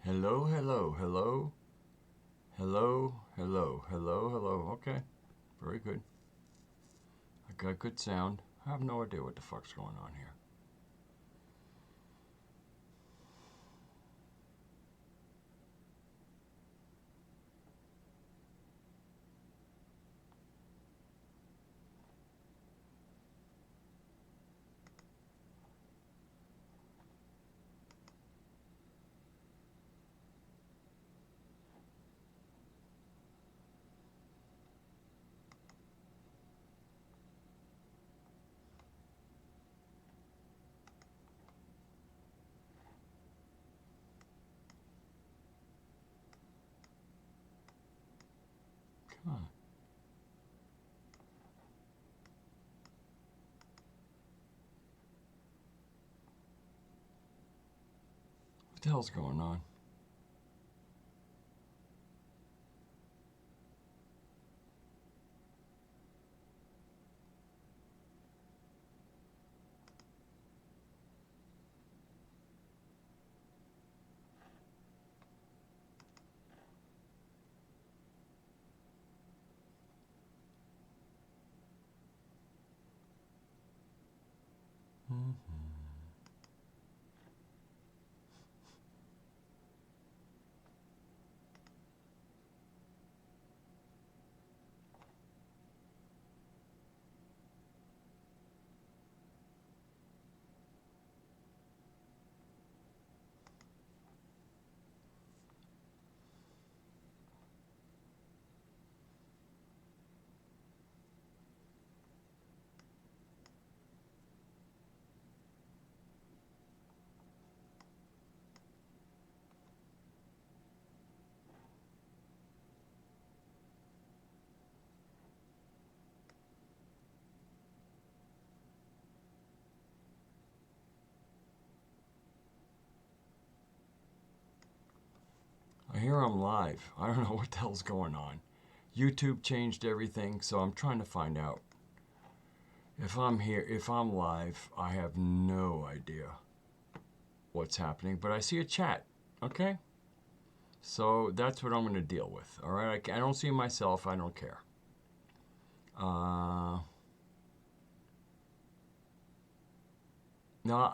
Hello, hello, hello. Hello, hello, hello, hello. Okay, very good. I got good sound. I have no idea what the fuck's going on here. Come on. What the hell's going on? Mm-hmm. I hear I'm live. I don't know what the hell's going on. YouTube changed everything, so I'm trying to find out. If I'm here, if I'm live, I have no idea what's happening, but I see a chat, okay? So that's what I'm going to deal with, all right? I don't see myself, I don't care. No,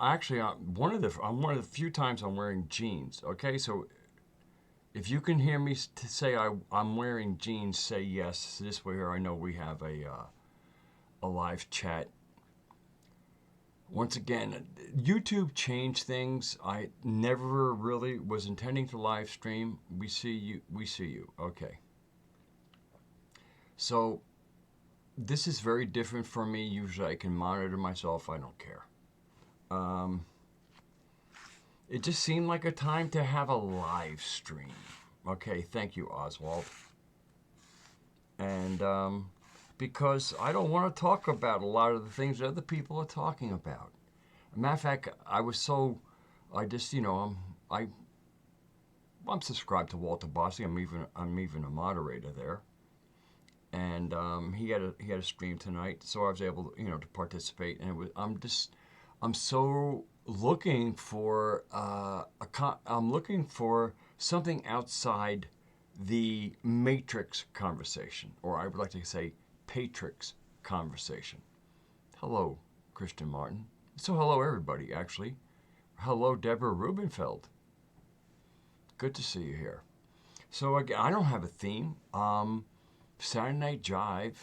actually, I'm one of the few times I'm wearing jeans, okay? So if you can hear me say I'm wearing jeans, say yes. This way here I know we have a live chat. Once again, YouTube changed things. I never really was intending to live stream. We see you. We see you. Okay. So this is very different for me. Usually I can monitor myself. I don't care. It just seemed like a time to have a live stream. Okay, thank you, Oswald. And because I don't want to talk about a lot of the things that other people are talking about. Matter of fact, I just, I'm subscribed to Walter Bossy. I'm even a moderator there, and he had a stream tonight, so I was able to to participate. And I'm so looking for I'm looking for something outside the Matrix conversation, or I would like to say Patrix conversation. Hello, Christian Martin. So hello everybody, actually. Hello, Deborah Rubenfeld. Good to see you here. So again, I don't have a theme. Saturday Night Jive.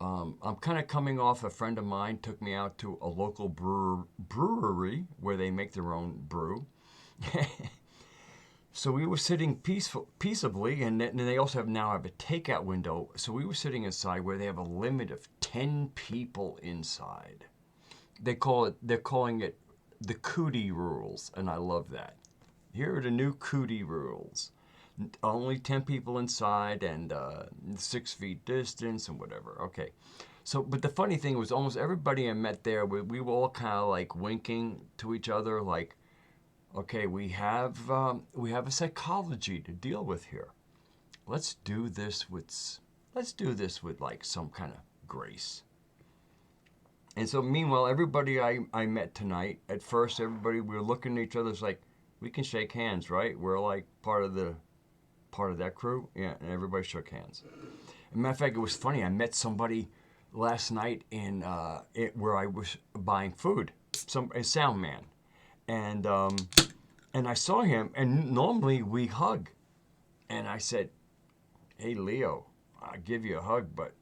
I'm kind of coming off. A friend of mine took me out to a local brewery where they make their own brew. So we were sitting peaceably, and they also now have a takeout window. So we were sitting inside where they have a limit of 10 people inside. They're calling it the Kuti Rules, and I love that. Here are the new Kuti Rules. Only 10 people inside and 6 feet distance and whatever. Okay. So, but the funny thing was almost everybody I met there, we were all kind of like winking to each other like, okay, we have a psychology to deal with here. Let's do this with like some kind of grace. And so meanwhile, everybody I met tonight, at first everybody we were looking at each other, it We can shake hands, right? We're like part of that crew. Yeah, and everybody shook hands. As a matter of fact, it was funny. I met somebody last night in where I was buying food, a sound man, and I saw him. And normally we hug, and I said, "Hey, Leo, I'll give you a hug," but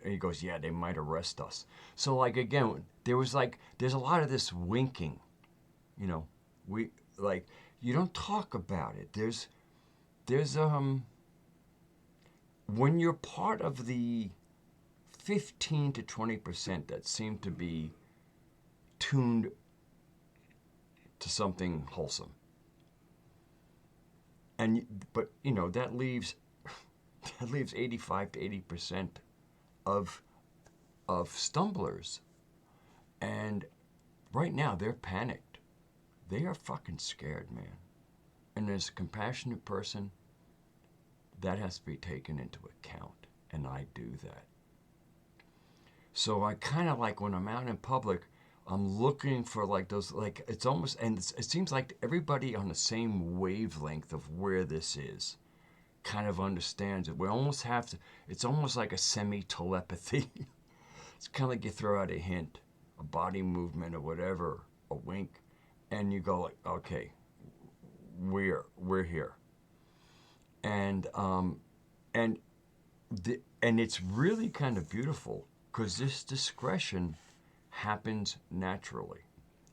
he goes, "Yeah, they might arrest us." So like again, there's a lot of this winking, you know. We like you don't talk about it. There's when you're part of the 15 to 20% that seem to be tuned to something wholesome. But that leaves 85 to 80% of stumblers. And right now they're panicked. They are fucking scared, man. And as a compassionate person, that has to be taken into account, and I do that. So I kind of like when I'm out in public, I'm looking for like those, like it's almost, and it seems like everybody on the same wavelength of where this is kind of understands it. We almost have to, it's almost like a semi-telepathy. It's kind of like you throw out a hint, a body movement or whatever, a wink, and you go like, okay, we're here. And it's really kind of beautiful because this discretion happens naturally.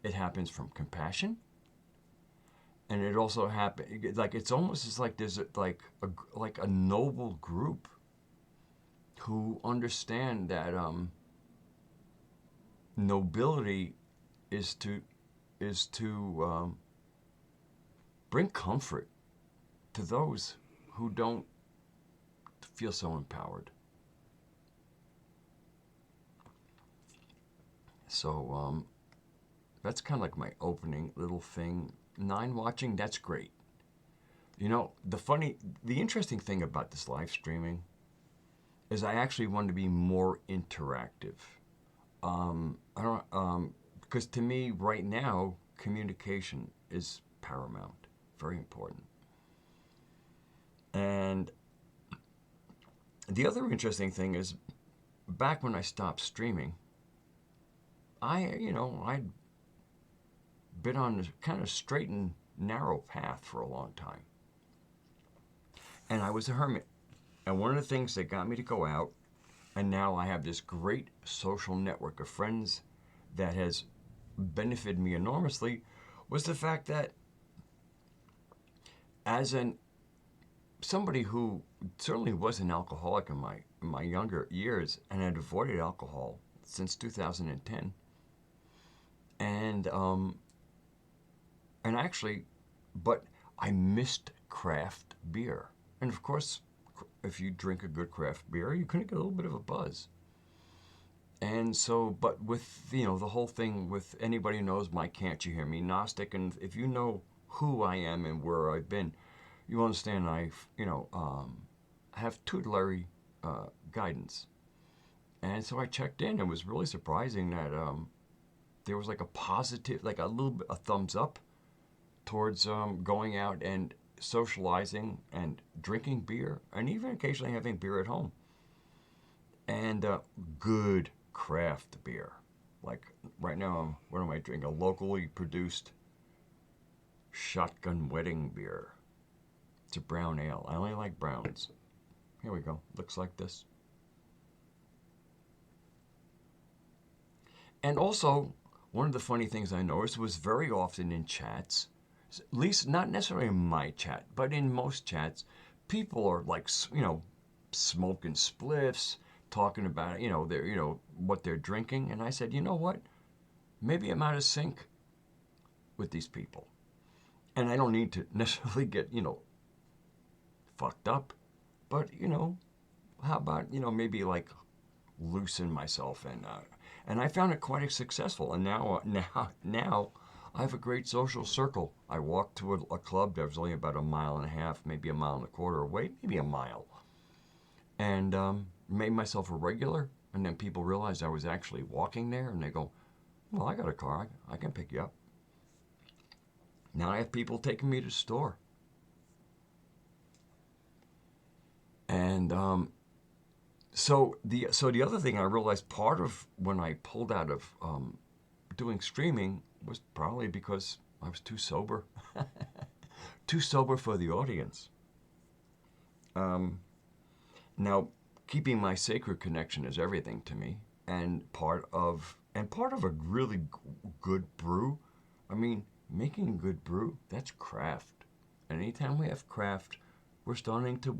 It happens from compassion, and it also happens like it's almost as like there's a noble group who understand that nobility is to bring comfort to those who don't feel so empowered. So that's kind of like my opening little thing. 9 watching, that's great. The interesting thing about this live streaming is I actually want to be more interactive. Because to me right now, communication is paramount, very important. And the other interesting thing is, back when I stopped streaming, I'd been on a kind of straight and narrow path for a long time. And I was a hermit. And one of the things that got me to go out, and now I have this great social network of friends that has benefited me enormously, was the fact that as somebody who certainly was an alcoholic in my younger years and had avoided alcohol since 2010, and actually, but I missed craft beer. And of course, if you drink a good craft beer, you're going to get a little bit of a buzz. And so, but with, the whole thing with anybody who knows my Can't You Hear Me Gnostic, and if you know who I am and where I've been, you understand I have tutelary guidance. And so I checked in. It was really surprising that there was like a positive, like a little bit, a thumbs up towards going out and socializing and drinking beer, and even occasionally having beer at home. And good craft beer. Like right now, what am I drinking? A locally produced shotgun wedding beer. It's a brown ale. I only like browns. Here we go. Looks like this. And also, one of the funny things I noticed was very often in chats, at least not necessarily in my chat, but in most chats, people are like, smoking spliffs, talking about, what they're drinking. And I said, you know what? Maybe I'm out of sync with these people. And I don't need to necessarily get, fucked up. But, how about, maybe like loosen myself. And I found it quite successful. And now I have a great social circle. I walked to a club that was only about 1.5 miles, maybe 1.25 miles away, maybe a mile. And made myself a regular. And then people realized I was actually walking there. And they go, well, I got a car. I can pick you up. Now I have people taking me to the store. And so the other thing I realized, part of when I pulled out of doing streaming was probably because I was too sober, too sober for the audience. Now, keeping my sacred connection is everything to me, and part of a really good brew. I mean, making good brew, that's craft. And anytime we have craft, we're starting to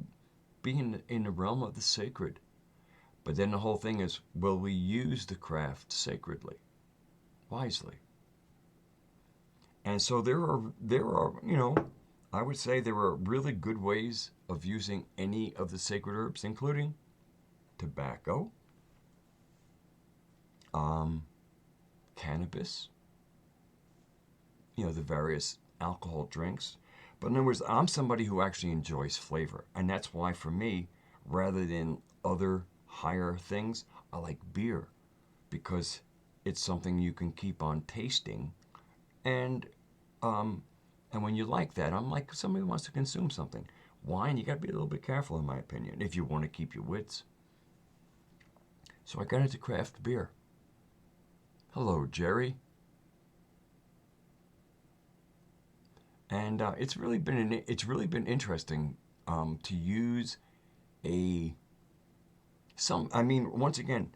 be in the realm of the sacred. But then the whole thing is, will we use the craft sacredly, wisely? And so there are, I would say there are really good ways of using any of the sacred herbs, including tobacco, cannabis, the various alcohol drinks. But in other words, I'm somebody who actually enjoys flavor. And that's why, for me, rather than other higher things, I like beer, because it's something you can keep on tasting. And when you like that, I'm like somebody who wants to consume something. Wine, you got to be a little bit careful, in my opinion, if you want to keep your wits. So I got into craft beer. Hello, Jerry. And it's really been interesting to use once again,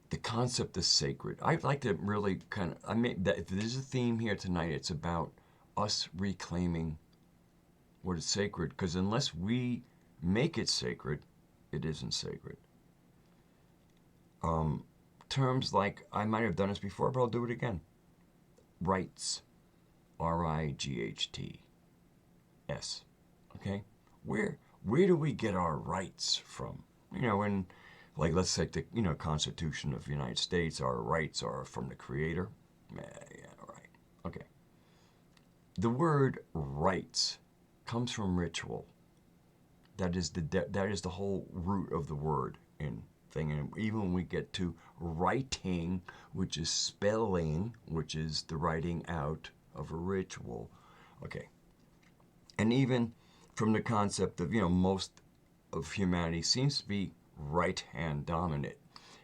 the concept of sacred. I'd like to really if there's a theme here tonight, it's about us reclaiming what is sacred, because unless we make it sacred, it isn't sacred. Terms like, I might have done this before, but I'll do it again. Rights. R-I-G-H-T-S. Okay? Where do we get our rights from? And like, let's take the, Constitution of the United States, our rights are from the Creator. Yeah, right. Okay. The word rights comes from ritual. That is the whole root of the word in thing. And even when we get to writing, which is spelling, which is the writing out of a ritual. Okay. And even from the concept of, most of humanity seems to be right hand dominant.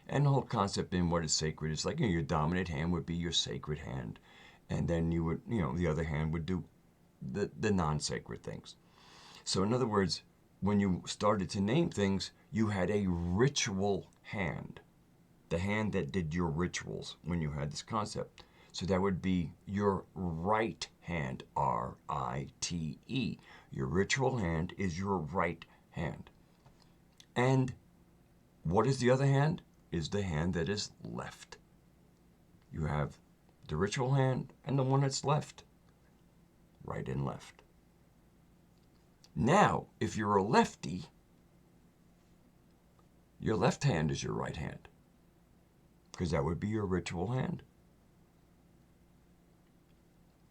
And the whole concept in what is sacred is like, your dominant hand would be your sacred hand. And then you would, the other hand would do the non-sacred things. So in other words, when you started to name things, you had a ritual hand. The hand that did your rituals when you had this concept. So that would be your right hand, R-I-T-E. Your ritual hand is your right hand. And what is the other hand? Is the hand that is left. You have the ritual hand and the one that's left. Right and left. Now, if you're a lefty, your left hand is your right hand, because that would be your ritual hand.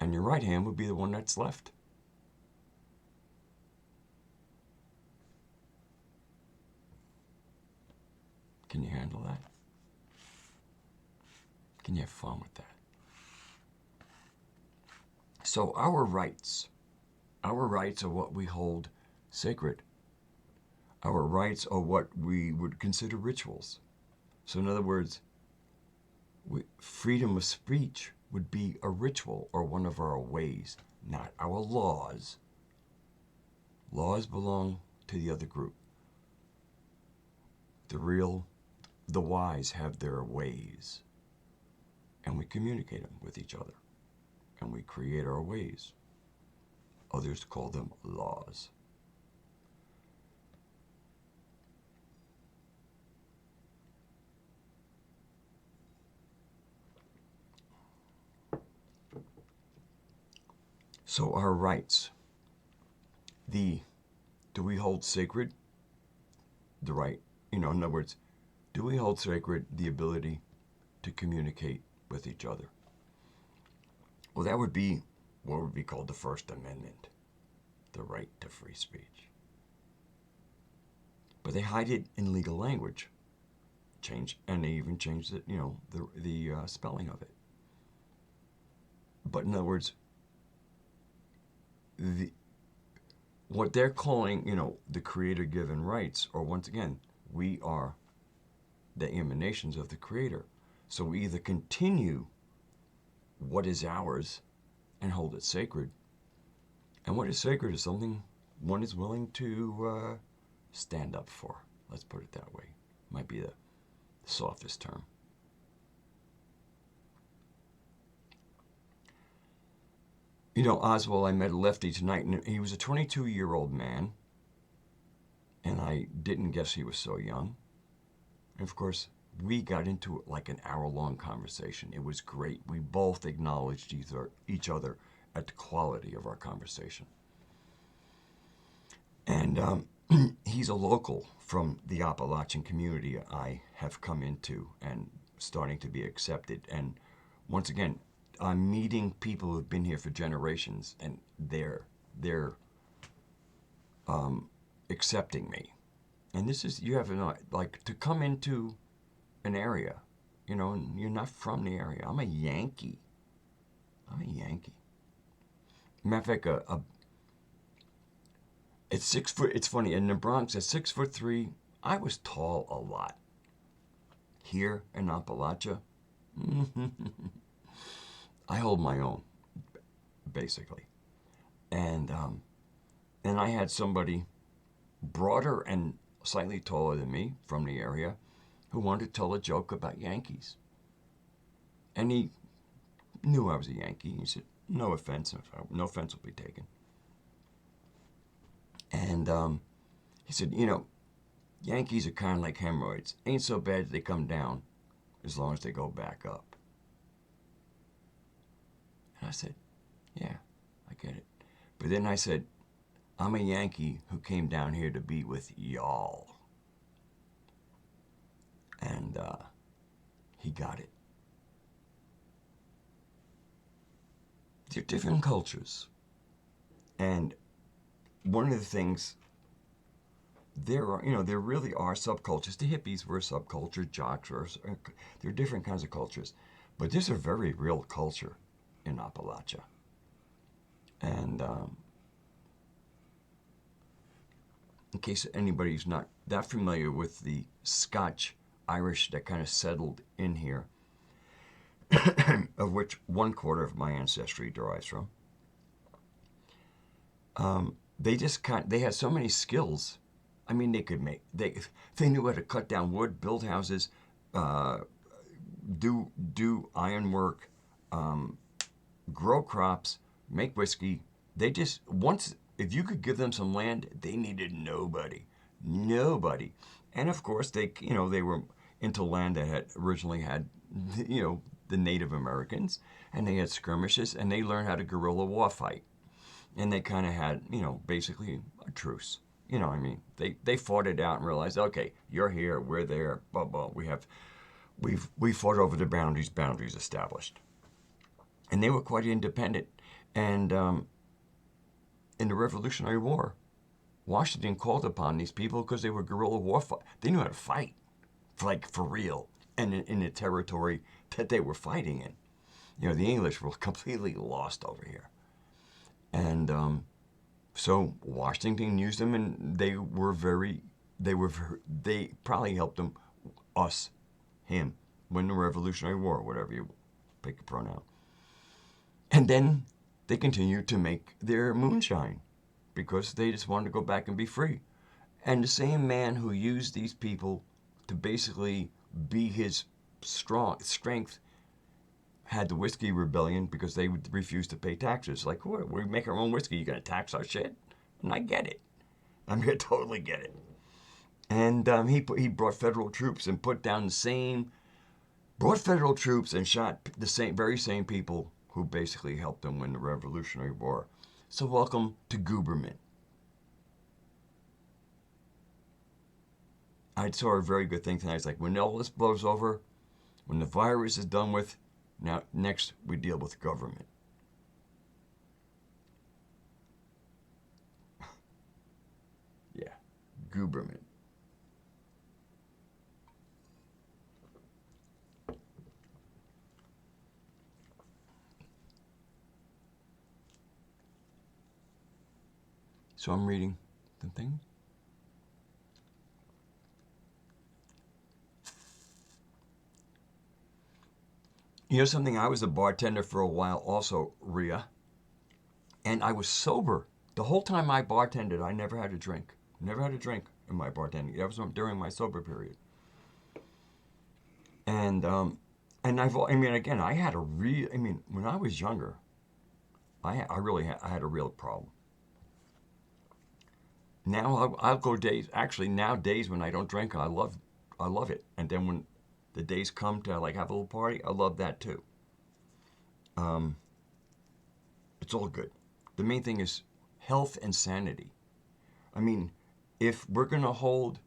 And your right hand would be the one that's left. Can you handle that? Can you have fun with that? So our rights are what we hold sacred. Our rights are what we would consider rituals. So in other words, freedom of speech would be a ritual or one of our ways, not our laws. Laws belong to the other group. The wise have their ways, and we communicate them with each other, and we create our ways. Others call them laws. So our rights, do we hold sacred the right, in other words, do we hold sacred the ability to communicate with each other? Well, that would be what would be called the First Amendment, the right to free speech. But they hide it in legal language, and they even changed it, the spelling of it. But in other words, the what they're calling, the creator-given rights, or once again, we are the emanations of the creator. So we either continue what is ours and hold it sacred, and what is sacred is something one is willing to stand up for. Let's put it that way. Might be the softest term. Oswald, I met a lefty tonight, and he was a 22-year-old man, and I didn't guess he was so young. And of course, we got into like an hour-long conversation. It was great. We both acknowledged each other at the quality of our conversation. And he's a local from the Appalachian community I have come into and starting to be accepted. And once again, I'm meeting people who've been here for generations, and they're accepting me. And this is, you have like to come into an area, and you're not from the area. I'm a Yankee. Matter of fact, at 6 foot, it's funny, in the Bronx, at 6'3", I was tall a lot. Here in Appalachia, I hold my own, basically. And I had somebody broader and slightly taller than me from the area who wanted to tell a joke about Yankees. And he knew I was a Yankee. He said, no offense will be taken. And he said, Yankees are kind of like hemorrhoids. Ain't so bad they come down as long as they go back up. And I said, yeah, I get it. But then I said, I'm a Yankee who came down here to be with y'all. And he got it. They're different cultures. And one of the things, there really are subcultures. The hippies were a subculture, jocks were, there are different kinds of cultures. But there's a very real culture in Appalachia. And in case anybody's not that familiar with the Scotch-Irish that kind of settled in here, of which 1/4 of my ancestry derives from, they had so many skills. I mean, they knew how to cut down wood, build houses, do ironwork, grow crops, make whiskey. If you could give them some land, they needed nobody. And of course, they were into land that had originally had, the Native Americans, and they had skirmishes, and they learned how to guerrilla war fight. And they kind of had, basically a truce. They fought it out and realized, okay, you're here, we're there, blah, blah. We fought over the boundaries established. And they were quite independent. And in the Revolutionary War, Washington called upon these people because they were guerrilla war fighters. They knew how to fight, for real, and in the territory that they were fighting in. The English were completely lost over here. And so Washington used them, and they probably helped him, win the Revolutionary War, whatever you pick a pronoun. And then they continued to make their moonshine because they just wanted to go back and be free. And the same man who used these people to basically be his strength had the whiskey rebellion because they would refuse to pay taxes. Like, what? We make our own whiskey. You gonna tax our shit? And I get it. I totally get it. And he brought federal troops and brought federal troops and shot the very same people who basically helped them win the Revolutionary War. So welcome to Gooberman. I saw a very good thing tonight. It's like, when all this blows over, when the virus is done with, now next we deal with government. Yeah, Gooberman. So I'm reading the thing. You know something? I was a bartender for a while also, Rhea, and I was sober. The whole time I bartended, I never had a drink. Never had a drink in my bartending. That was during my sober period. And I mean, again, I had a real, I mean, when I was younger, I had a real problem. Now I'll go days, actually now days when I don't drink, I love it. And then when the days come to like have a little party, I love that too. It's all good. The main thing is health and sanity. I mean, if we're going to hold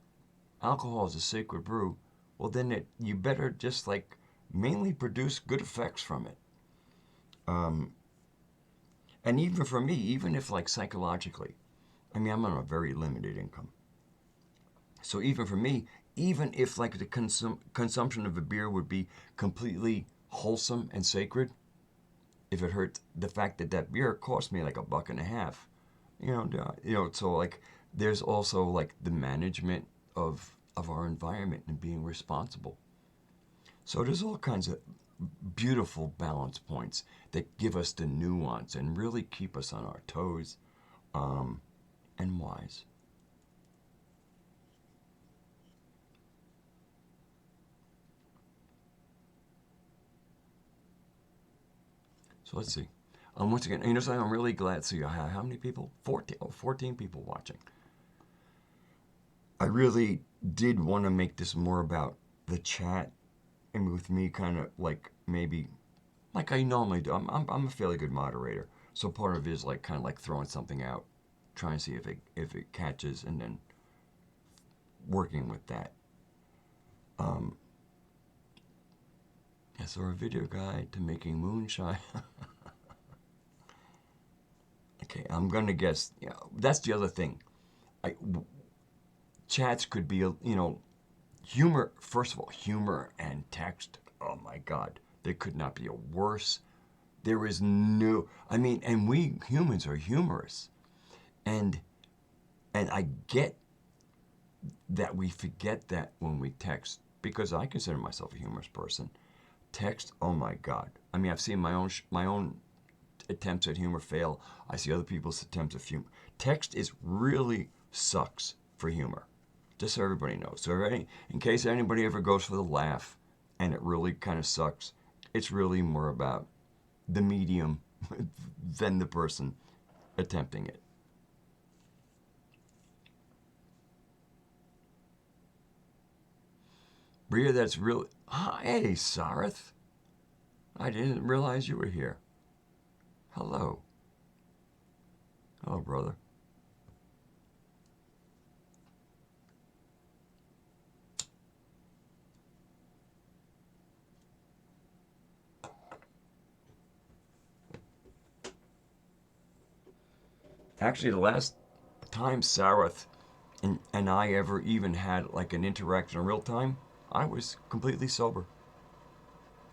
alcohol as a sacred brew, well, then you better just like mainly produce good effects from it. And even for me, even if like psychologically, I mean, I'm on a very limited income. So even for me, even if like the consumption of a beer would be completely wholesome and sacred, if it hurt the fact that that beer cost me like $1.50, so like there's also like the management of our environment and being responsible. So there's all kinds of beautiful balance points that give us the nuance and really keep us on our toes, and wise. So let's see. Once again, you know something? I'm really glad to see how many people? 14 people watching. I really did want to make this more about the chat and with me kind of like maybe like I normally do. I'm a fairly good moderator. So part of it is like kind of like throwing something out, trying to see if it catches and then working with that. So a video guide to making moonshine. Okay, I'm gonna guess. That's the other thing. Chats could be, humor. First of all, humor and text. Oh my God, there could not be a worse. There is no. I mean, and we humans are humorous, and I get that we forget that when we text because I consider myself a humorous person. Text, oh my God. I mean, I've seen my own attempts at humor fail. I see other people's attempts at humor. Text is really sucks for humor, just so everybody knows. So in case anybody ever goes for the laugh and it really kind of sucks, it's really more about the medium than the person attempting it. Bria, that's really... Hey, Sareth. I didn't realize you were here. Hello. Hello, brother. Actually, the last time Sareth and I ever even had like an interaction in real time, I was completely sober.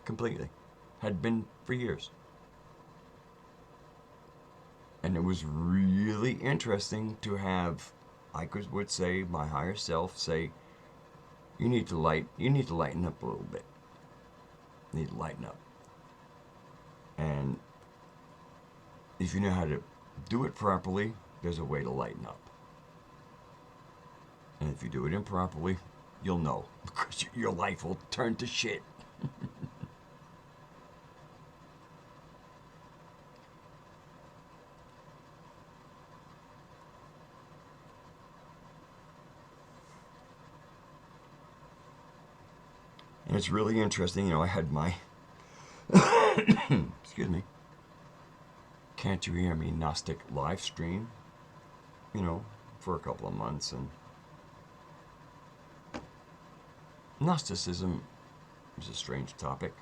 Completely. Had been for years. And it was really interesting to have, I would say, my higher self say, you need to lighten up a little bit. You need to lighten up. And if you know how to do it properly, there's a way to lighten up. And if you do it improperly, you'll know, because your life will turn to shit. And it's really interesting, I had my, excuse me, Can't You Hear Me Gnostic live stream, for a couple of months. And Gnosticism is a strange topic,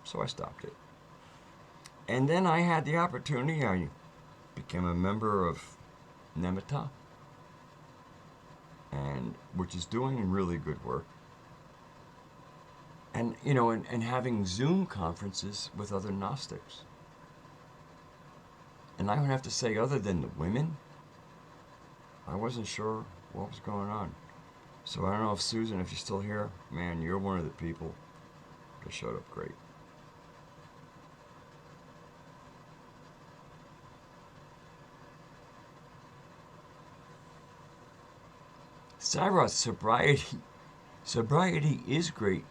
so I stopped it. And then I had the opportunity, I became a member of Nemeta, and which is doing really good work. And, and having Zoom conferences with other Gnostics. And I would have to say, other than the women, I wasn't sure what was going on. So I don't know if Susan, if you're still here, man, you're one of the people that showed up great. Cyrus, sobriety is great.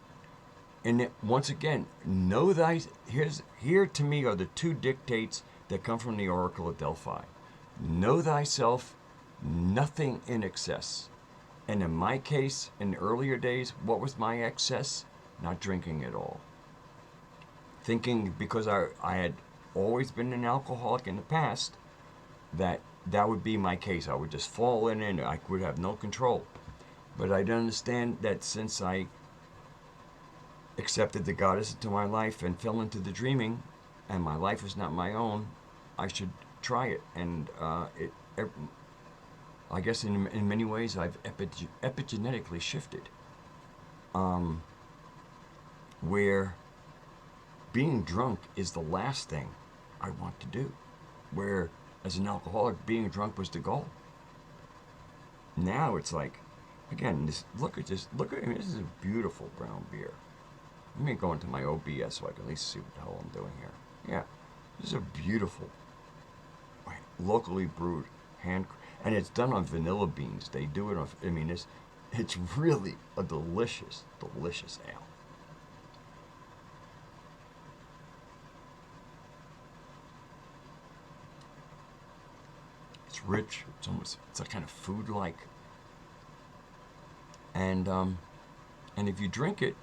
And once again, know thy, here to me are the two dictates that come from the Oracle of Delphi. Know thyself, nothing in excess. And in my case, in the earlier days, what was my excess? Not drinking at all. Thinking, because I had always been an alcoholic in the past, that would be my case. I would just fall in and I would have no control. But I'd understand that since I accepted the goddess into my life and fell into the dreaming, and my life is not my own, I should try it. And I guess in many ways I've epigenetically shifted, where being drunk is the last thing I want to do, where as an alcoholic being drunk was the goal. Now it's like, again, look at this is a beautiful brown beer. Let me go into my OBS so I can at least see what the hell I'm doing here. Yeah, this is a beautiful, locally brewed, and it's done on vanilla beans. They do it on, I mean, it's really a delicious, delicious ale. It's rich. It's a kind of food-like. And if you drink it,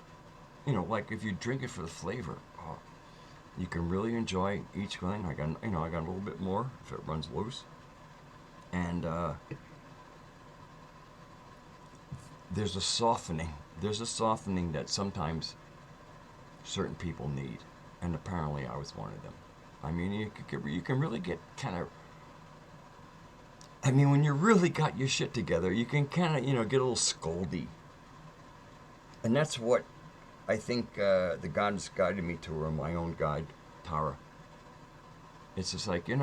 like if you drink it for the flavor, you can really enjoy each thing. I got a little bit more if it runs loose. And there's a softening that sometimes certain people need, and apparently I was one of them. I mean, you can really get kind of, I mean, when you really got your shit together, you can kind of, get a little scoldy. And that's what I think the goddess guided me to, or my own guide, Tara. It's just like, if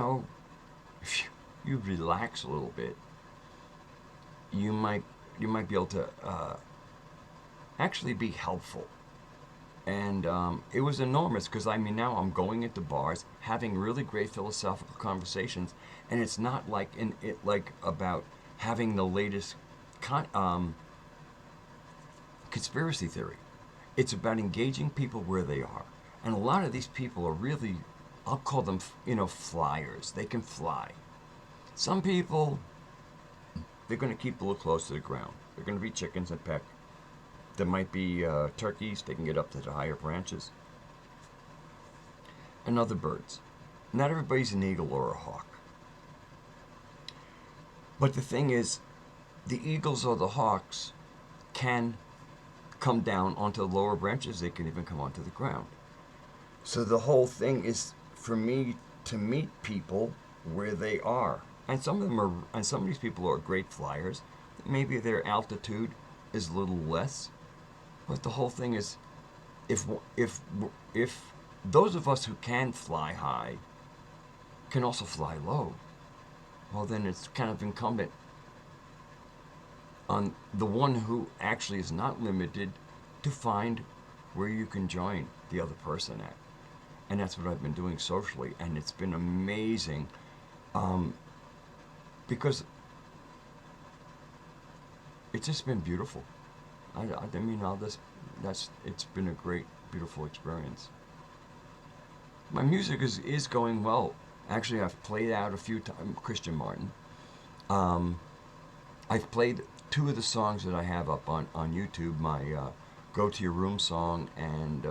you relax a little bit, you might be able to actually be helpful. And it was enormous, because I mean, now I'm going into bars, having really great philosophical conversations, and it's not like about having the latest conspiracy theory. It's about engaging people where they are, and a lot of these people are really, I'll call them, flyers. They can fly. Some people, they're going to keep a little close to the ground. They're going to be chickens and peck. There might be turkeys. They can get up to the higher branches. And other birds. Not everybody's an eagle or a hawk. But the thing is, the eagles or the hawks can come down onto the lower branches. They can even come onto the ground. So the whole thing is for me to meet people where they are. And some of these people are great flyers. Maybe their altitude is a little less. But the whole thing is, if those of us who can fly high can also fly low, well, then it's kind of incumbent on the one who actually is not limited to find where you can join the other person at. And that's what I've been doing socially, and it's been amazing, because it's just been beautiful. It's been a great, beautiful experience. My music is going well. Actually, I've played out a few times, Christian Martin. I've played 2 of the songs that I have up on YouTube, my Go to Your Room song and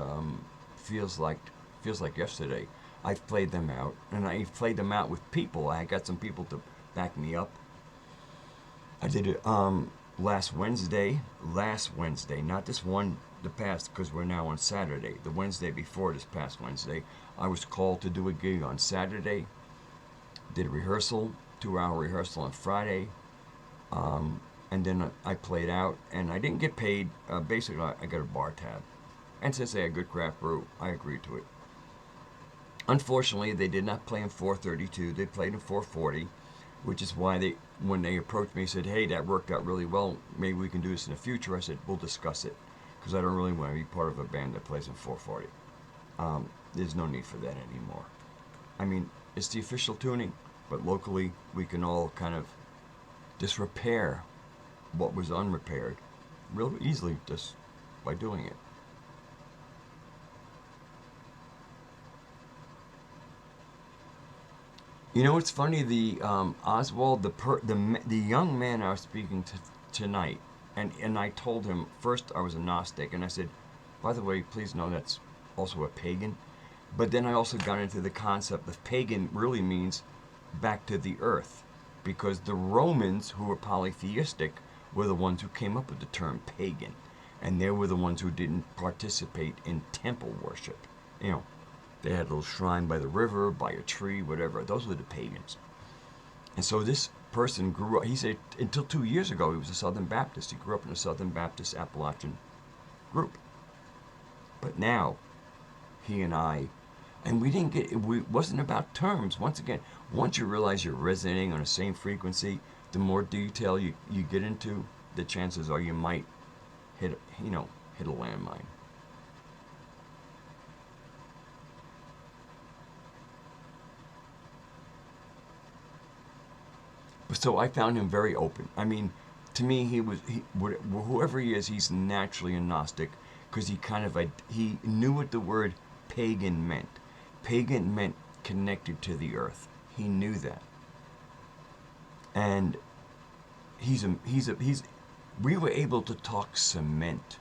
Feels Like Yesterday. I've played them out, and I've played them out with people. I got some people to back me up. I did it last Wednesday, not this one, the past, because we're now on Saturday. The Wednesday before this past Wednesday, I was called to do a gig on Saturday. Did a rehearsal, 2-hour rehearsal on Friday, and then I played out, and I didn't get paid. Basically, I got a bar tab, and since they had good craft brew, I agreed to it. Unfortunately, they did not play in 432. They played in 440. which is why when they approached me, said, "Hey, that worked out really well. Maybe we can do this in the future." I said, "We'll discuss it, because I don't really want to be part of a band that plays in 440. There's no need for that anymore. I mean, it's the official tuning, but locally we can all kind of disrepair what was unrepaired real easily just by doing it." You know, it's funny. The Oswald, the young man I was speaking to tonight, and I told him first I was a Gnostic, and I said, "By the way, please know that's also a pagan." But then I also got into the concept of pagan really means back to the earth, because the Romans, who were polytheistic, were the ones who came up with the term pagan, and they were the ones who didn't participate in temple worship. You know, they had a little shrine by the river, by a tree, whatever. Those were the pagans. And so this person grew up, he said, until 2 years ago, he was a Southern Baptist. He grew up in a Southern Baptist Appalachian group. But now, he and we didn't get, it wasn't about terms. Once again, once you realize you're resonating on the same frequency, the more detail you get into, the chances are you might hit a landmine. So I found him very open. I mean, to me, whoever he is, he's naturally a Gnostic, because he knew what the word pagan meant. Pagan meant connected to the earth. He knew that, and we were able to talk cement.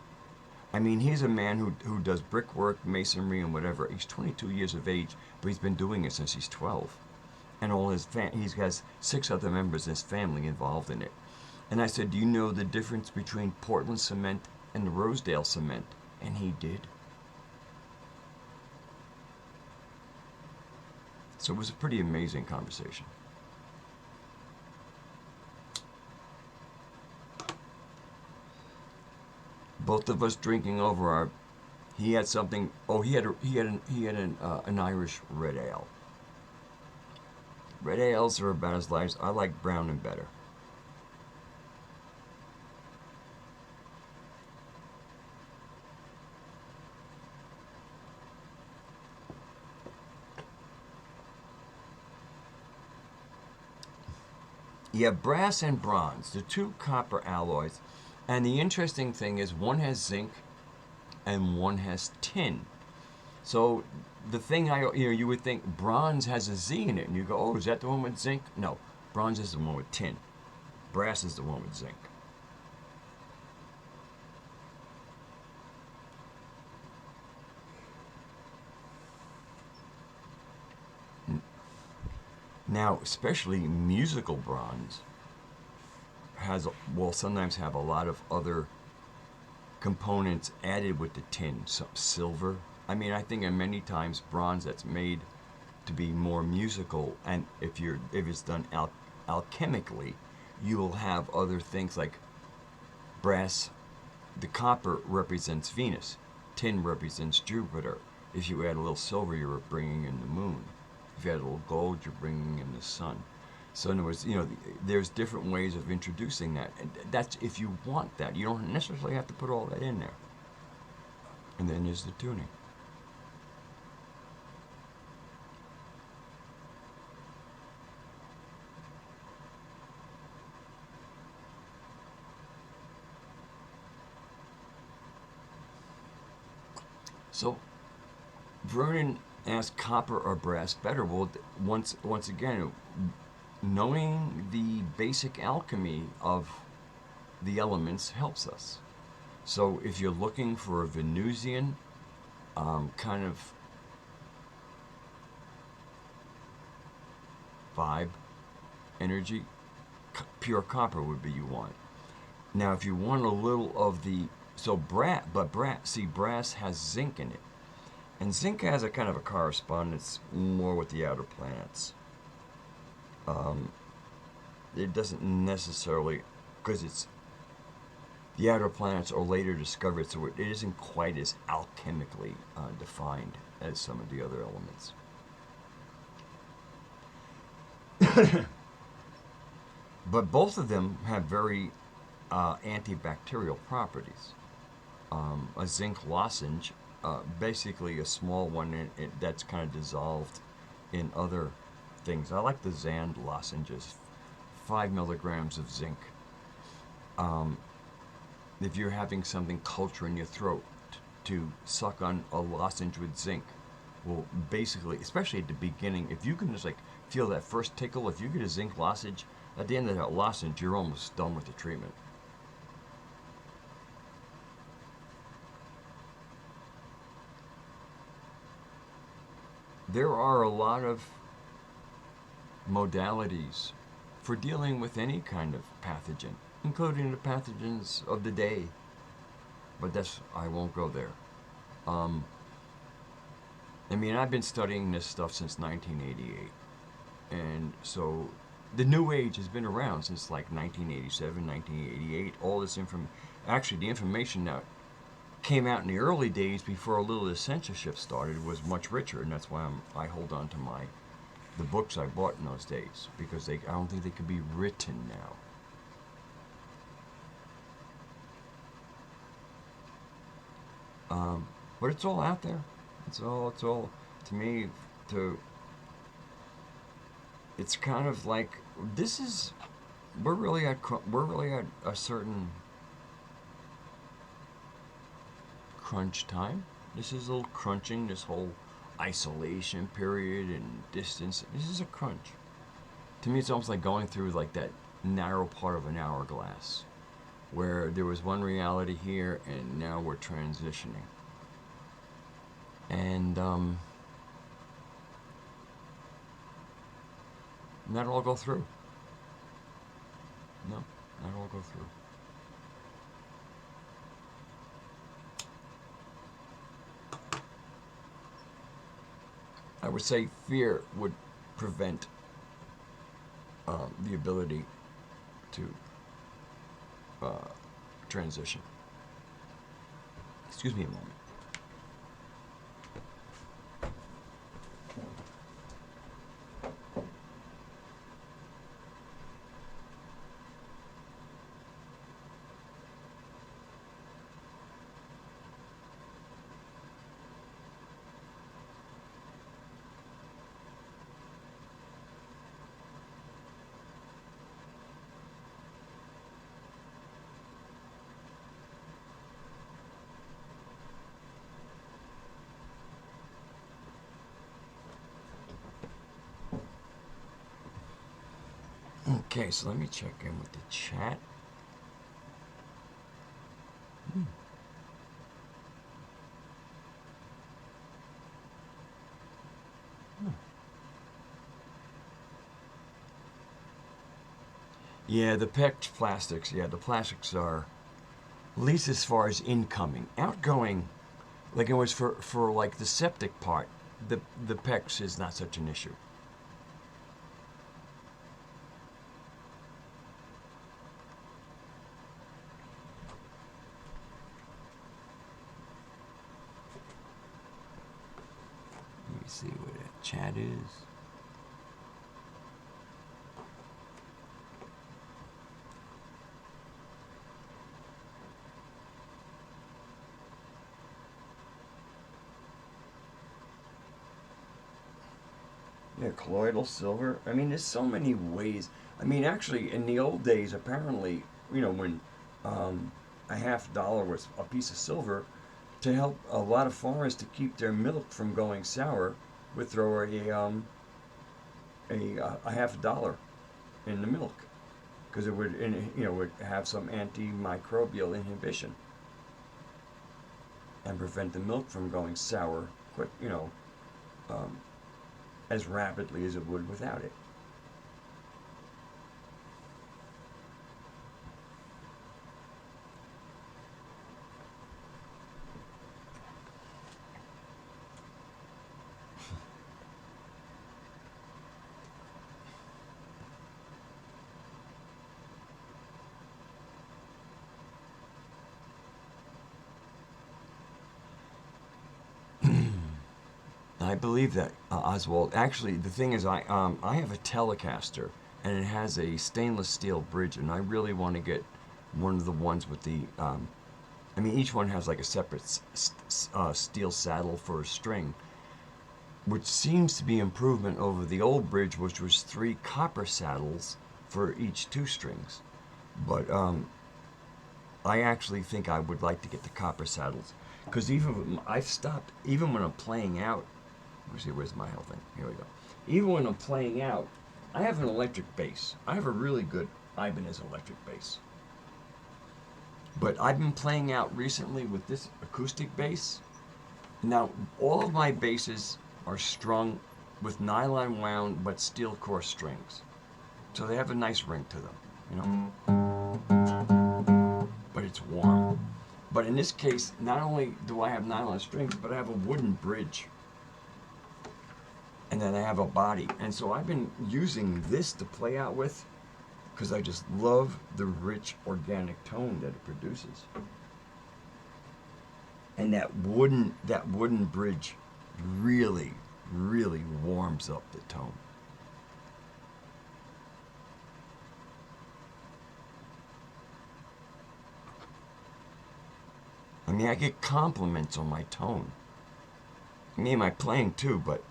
I mean, he's a man who does brickwork, masonry, and whatever. He's 22 years of age, but he's been doing it since he's 12. And he has 6 other members in his family involved in it. And I said, "Do you know the difference between Portland cement and the Rosedale cement?" And he did. So it was a pretty amazing conversation. Both of us drinking over our. He had something. Oh, he had an Irish red ale. Red ales are about as light as I like brown and better. You have brass and bronze, the 2 copper alloys, and the interesting thing is one has zinc and one has tin. So the thing you would think bronze has a Z in it, and you go, "Oh, is that the one with zinc?" No, bronze is the one with tin. Brass is the one with zinc. Now, especially musical bronze will sometimes have a lot of other components added with the tin, some silver. I mean, I think in many times bronze that's made to be more musical, and if it's done alchemically, you will have other things like brass. The copper represents Venus, tin represents Jupiter. If you add a little silver, you're bringing in the moon. If you add a little gold, you're bringing in the sun. So in other words, there's different ways of introducing that. And that's if you want that. You don't necessarily have to put all that in there. And then there's the tuning. So Vernon asked, copper or brass better? Well, once again, knowing the basic alchemy of the elements helps us. So if you're looking for a Venusian kind of vibe, energy, pure copper would be you want. Now, if you want a little of the brass has zinc in it, and zinc has a kind of a correspondence more with the outer planets. It doesn't necessarily, because the outer planets are later discovered, so it isn't quite as alchemically defined as some of the other elements. but both of them have very antibacterial properties. A zinc lozenge, basically a small one that's kind of dissolved in other things. I like the Zand lozenges, 5 milligrams of zinc. If you're having something culture in your throat, to suck on a lozenge with zinc will basically, especially at the beginning, if you can just like feel that first tickle, if you get a zinc lozenge, at the end of that lozenge, you're almost done with the treatment. There are a lot of modalities for dealing with any kind of pathogen, including the pathogens of the day. But I won't go there. I mean, I've been studying this stuff since 1988. And so the New Age has been around since like 1987, 1988. All this information, actually, the information that came out in the early days before a little of the censorship started was much richer. And that's why I hold on to the books I bought in those days, because I don't think they could be written now. But it's all out there. It's all to me. It's kind of like we're really at a certain crunch time. This is a little crunching. This whole isolation period and distance. This is a crunch. To me, it's almost like going through like that narrow part of an hourglass, where there was one reality here, and now we're transitioning. And not all go through. No, not all go through. I would say fear would prevent the ability to transition. Excuse me a moment. Okay, so let me check in with the chat. Yeah, the PEX plastics. Yeah, the plastics are, at least as far as incoming. Outgoing, like it was for like the septic part, the PEX is not such an issue. Let me see what that chat is. Yeah, colloidal silver. I mean, there's so many ways. I mean, actually, in the old days, apparently, when a $50 was a piece of silver, to help a lot of farmers to keep their milk from going sour, would throw a $50 in the milk, because it would would have some antimicrobial inhibition and prevent the milk from going sour quick, as rapidly as it would without it. I believe that, Oswald. Actually, the thing is, I have a Telecaster, and it has a stainless steel bridge, and I really want to get one of the ones with the, I mean, each one has like a separate steel saddle for a string, which seems to be improvement over the old bridge, which was 3 copper saddles for each 2 strings. But I actually think I would like to get the copper saddles, because I've stopped, even when I'm playing out, let me see, where's my health thing? Here we go. Even when I'm playing out, I have an electric bass. I have a really good Ibanez electric bass. But I've been playing out recently with this acoustic bass. Now, all of my basses are strung with nylon wound but steel core strings. So they have a nice ring to them, you know. But it's warm. But in this case, not only do I have nylon strings, but I have a wooden bridge. And then I have a body. And so I've been using this to play out with, because I just love the rich organic tone that it produces. And that wooden bridge really, really warms up the tone. I mean, I get compliments on my tone. Me and my playing too, but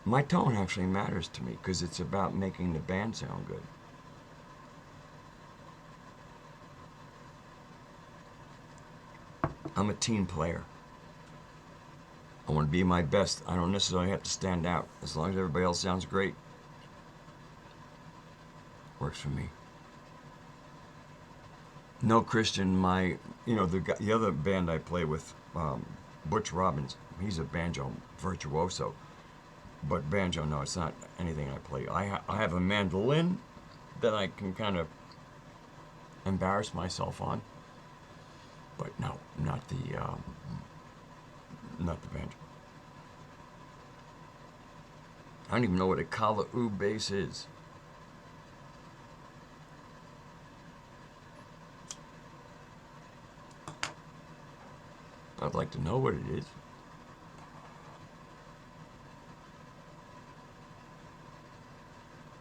my tone actually matters to me because it's about making the band sound good. I'm a team player. I want to be my best. I don't necessarily have to stand out. As long as everybody else sounds great, works for me. No, Christian, the other band I play with, Butch Robbins, he's a banjo virtuoso. But banjo, no, it's not anything I play. I have a mandolin that I can kind of embarrass myself on. But no, not the banjo. I don't even know what a kala-oo bass is. I'd like to know what it is.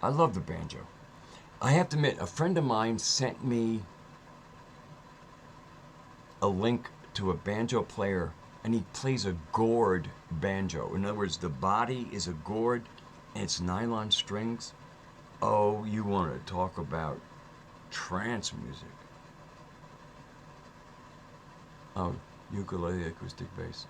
I love the banjo. I have to admit, a friend of mine sent me a link to a banjo player, and he plays a gourd banjo. In other words, the body is a gourd, and it's nylon strings. Oh, you want to talk about trance music. Oh, ukulele acoustic bass.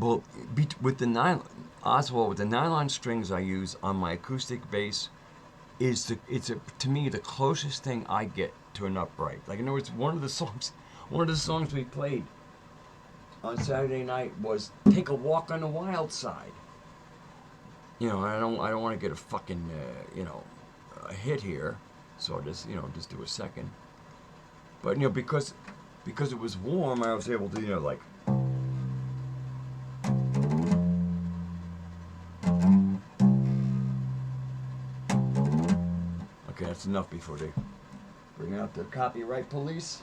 Well, with the nylon strings I use on my acoustic bass to me the closest thing I get to an upright. Like, in other words, one of the songs we played on Saturday night was "Take a Walk on the Wild Side." You know, I don't want to get a fucking a hit here, so I'll just do a second. But because it was warm, I was able to like. Okay, that's enough before they bring out the copyright police.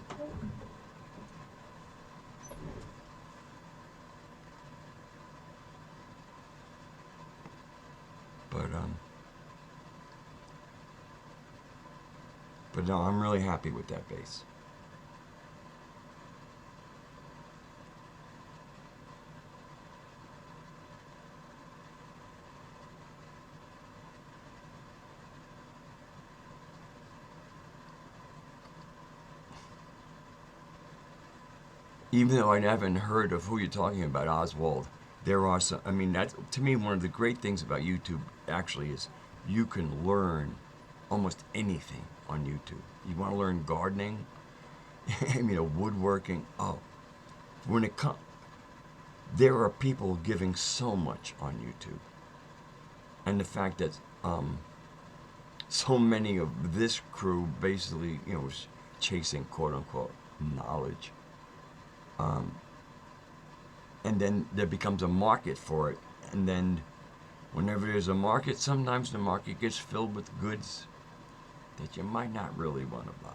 But no, I'm really happy with that bass. Even though I haven't heard of who you're talking about, Oswald, there are some. I mean, that's to me one of the great things about YouTube. Actually, is you can learn almost anything on YouTube. You want to learn gardening, woodworking. Oh, when it comes, there are people giving so much on YouTube, and the fact that so many of this crew basically, was chasing quote unquote knowledge. And then there becomes a market for it, and then Whenever there's a market, sometimes the market gets filled with goods that you might not really want to buy.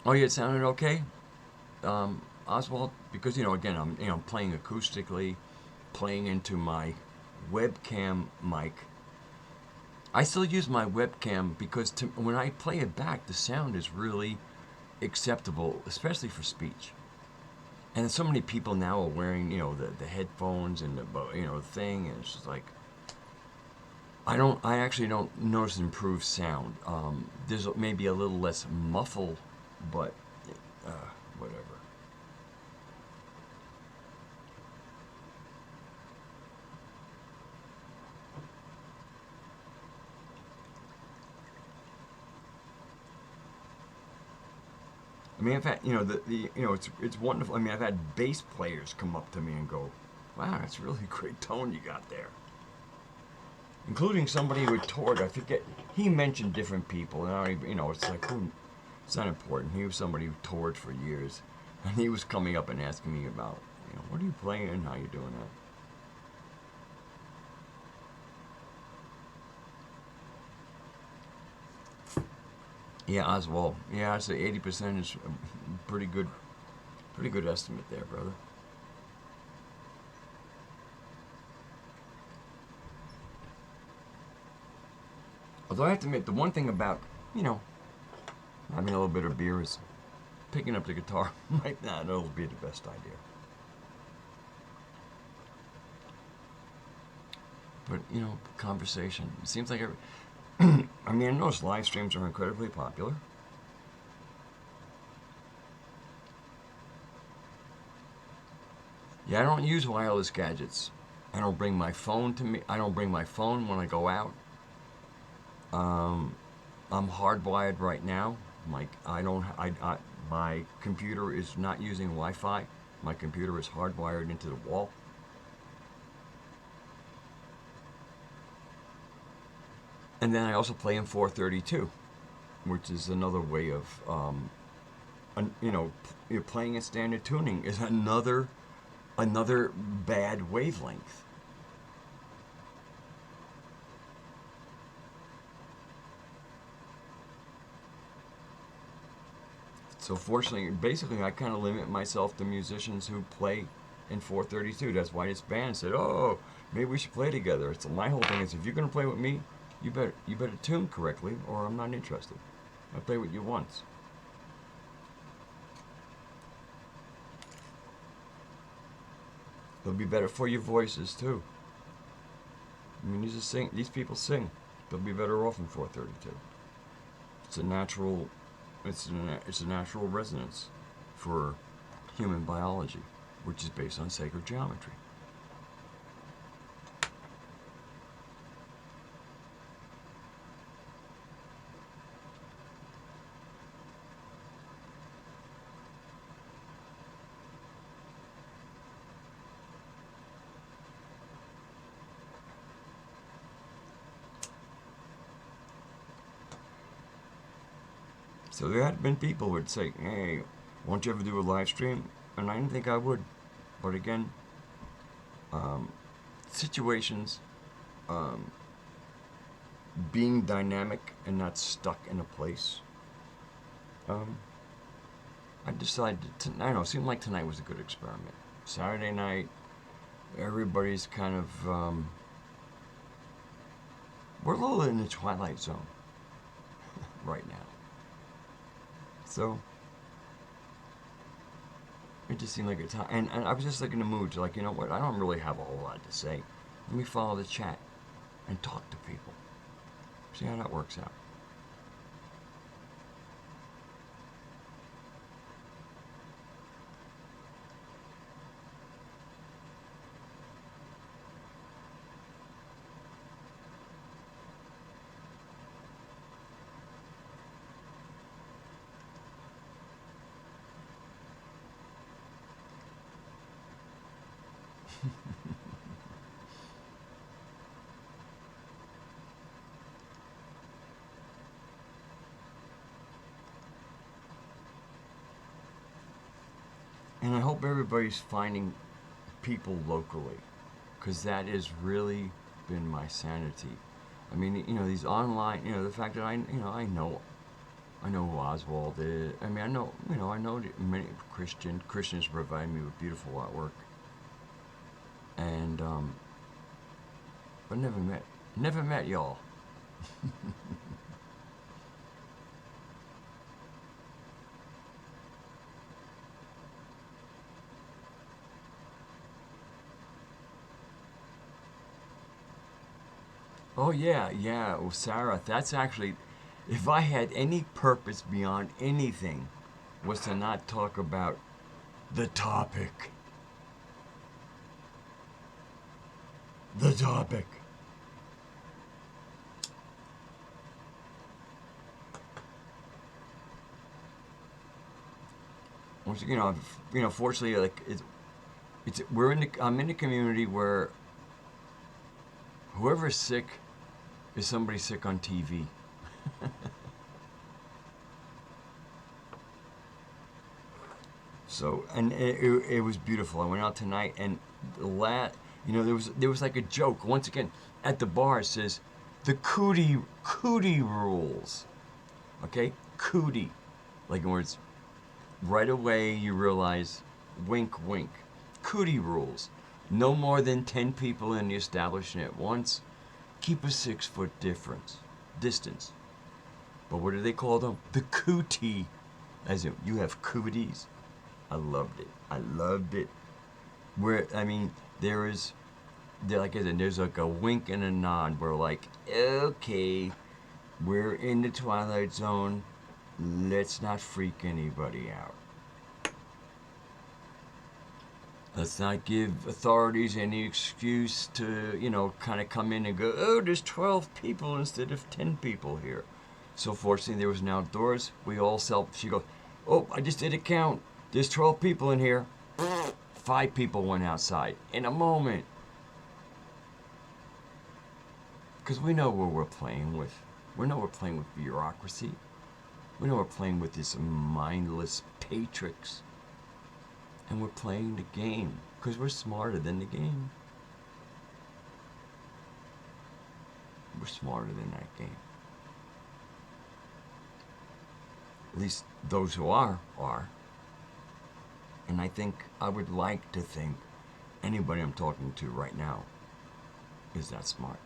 Oh, yeah, it sounded okay, Oswald. Because again, I'm playing acoustically, playing into my webcam mic. I still use my webcam because when I play it back, the sound is really acceptable, especially for speech. And so many people now are wearing, the headphones and the thing, and it's just like, I actually don't notice improved sound. There's maybe a little less muffle, but uh, whatever. I mean, I've had, it's wonderful. I mean, I've had bass players come up to me and go, "Wow, that's a really great tone you got there." Including somebody who toured. I forget. He mentioned different people, and it's like, who? It's not important. He was somebody who toured for years, and he was coming up and asking me about, what are you playing and how you doing that. Yeah, Oswald. Yeah, I'd say 80% is a pretty good estimate there, brother. Although I have to admit, the one thing about, having a little bit of beer is picking up the guitar might not always be the best idea. But, conversation. It seems like I mean, I notice live streams are incredibly popular. Yeah, I don't use wireless gadgets. I don't bring my phone to me. I don't bring my phone when I go out. I'm hardwired right now. My computer is not using Wi-Fi. My computer is hardwired into the wall. And then I also play in 432, which is another way of, you're playing in standard tuning is another bad wavelength. So fortunately, basically, I kind of limit myself to musicians who play in 432. That's why this band said, "Oh, maybe we should play together." It's my whole thing is if you're gonna play with me, you better tune correctly, or I'm not interested. I'll play with you once. It'll be better for your voices too. I mean, these people sing. They'll be better off in 432. It's a natural, it's a natural resonance for human biology, which is based on sacred geometry. So there had been people who would say, "Hey, won't you ever do a live stream?" And I didn't think I would. But again, situations, um, being dynamic and not stuck in a place, um, I decided I don't know, it seemed like tonight was a good experiment. Saturday night, everybody's kind of, we're a little in the twilight zone right now. So, it just seemed like a time. And I was just like in the mood to, like, you know what, I don't really have a whole lot to say. Let me follow the chat and talk to people. See how that works out. And I hope everybody's finding people locally, because that has really been my sanity. I mean, these online, the fact that I know who Oswald is. I mean, I know many Christians provide me with beautiful artwork, and but never met y'all. Oh yeah. Well, Sarah, that's actually, if I had any purpose beyond anything, was to not talk about the topic. The topic. Once fortunately, like I'm in a community where whoever's sick is somebody sick on TV. So, and it was beautiful. I went out tonight, and there was like a joke once again at the bar. It says the Kuti Rules. Okay, Kuti, like in words. Right away you realize, wink, wink. Kuti Rules. No more than 10 people in the establishment at once. Keep a 6-foot distance. But what do they call them? The Kuti. As in, you have cooties. I loved it. There's like a wink and a nod. We're like, okay, we're in the Twilight Zone. Let's not freak anybody out. Let's not give authorities any excuse to, kind of come in and go, oh, there's 12 people instead of 10 people here. So fortunately, there was an outdoors. We all she goes, oh, I just did a count. There's 12 people in here. 5 people went outside in a moment. Because we know what we're playing with. We know we're playing with bureaucracy. We know we're playing with this mindless patrix. And we're playing the game because we're smarter than the game. We're smarter than that game. At least those who are. And I would like to think anybody I'm talking to right now is that smart.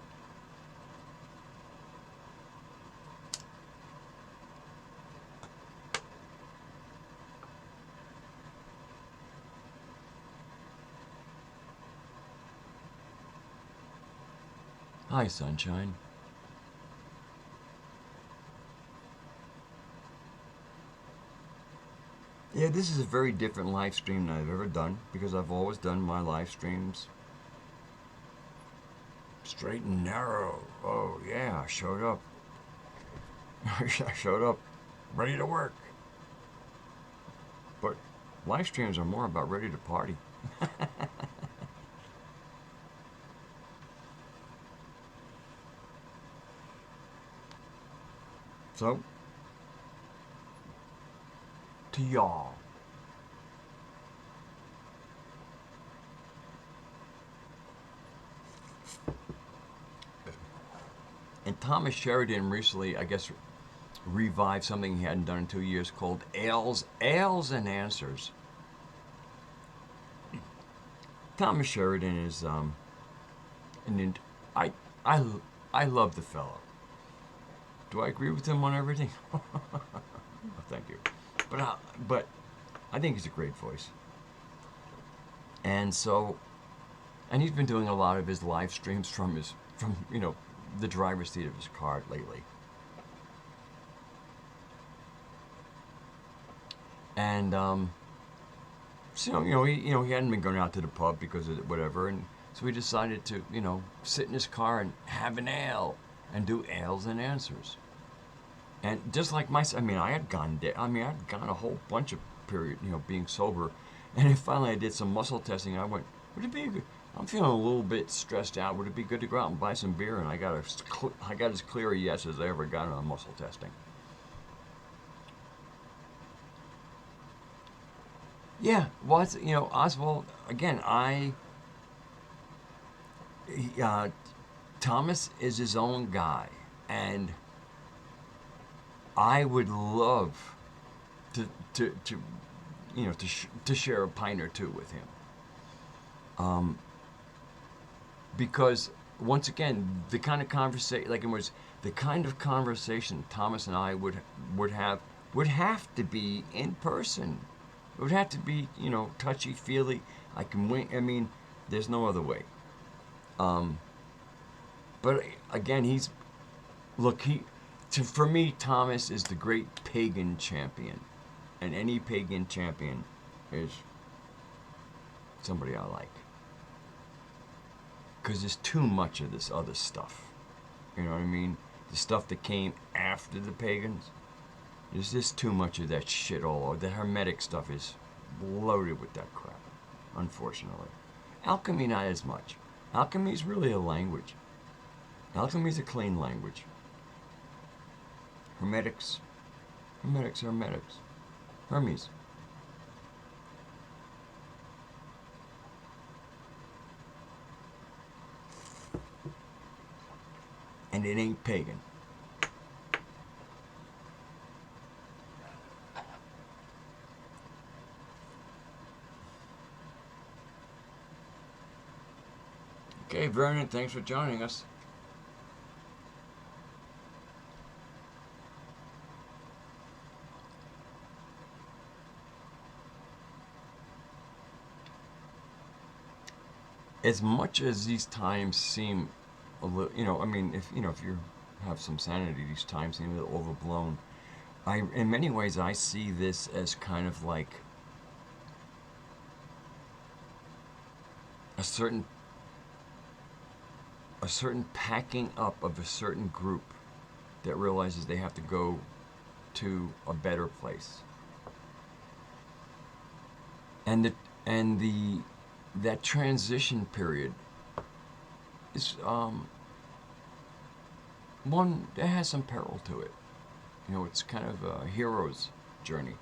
Hi, sunshine. Yeah, this is a very different live stream than I've ever done because I've always done my live streams straight and narrow. Oh, yeah, I showed up. I showed up ready to work. But live streams are more about ready to party. So, to y'all. And Thomas Sheridan recently, I guess, revived something he hadn't done in 2 years called Ales and Answers. Thomas Sheridan is, I love the fellow. Do I agree with him on everything? Oh, thank you. But I think he's a great voice. And he's been doing a lot of his live streams from the driver's seat of his car lately. And he hadn't been going out to the pub because of whatever, and so he decided to sit in his car and have an ale and do ales and answers. And just like I had gone a whole bunch of period, being sober, and then finally I did some muscle testing. I went, would it be good? I'm feeling a little bit stressed out. Would it be good to go out and buy some beer? And I got as clear a yes as I ever got on muscle testing. Yeah, well, Oswald, again, Thomas is his own guy, and I would love to, to to share a pint or two with him. Because once again, the kind of conversation, like it was, the kind of conversation Thomas and I would have would have to be in person. It would have to be, touchy feely. I can wink. I mean, there's no other way. But again, for me, Thomas is the great pagan champion, and any pagan champion is somebody I like. Because there's too much of this other stuff. You know what I mean? The stuff that came after the pagans. There's just too much of that shit all over. The Hermetic stuff is loaded with that crap, unfortunately. Alchemy, not as much. Alchemy is really a language. Alchemy is a clean language. Hermetics. Hermes. And it ain't pagan. Okay, Vernon, thanks for joining us. As much as these times seem a little, if you have some sanity, these times seem a little overblown. In many ways, I see this as kind of like a certain packing up of a certain group that realizes they have to go to a better place, and that transition period is one that has some peril to it. It's kind of a hero's journey.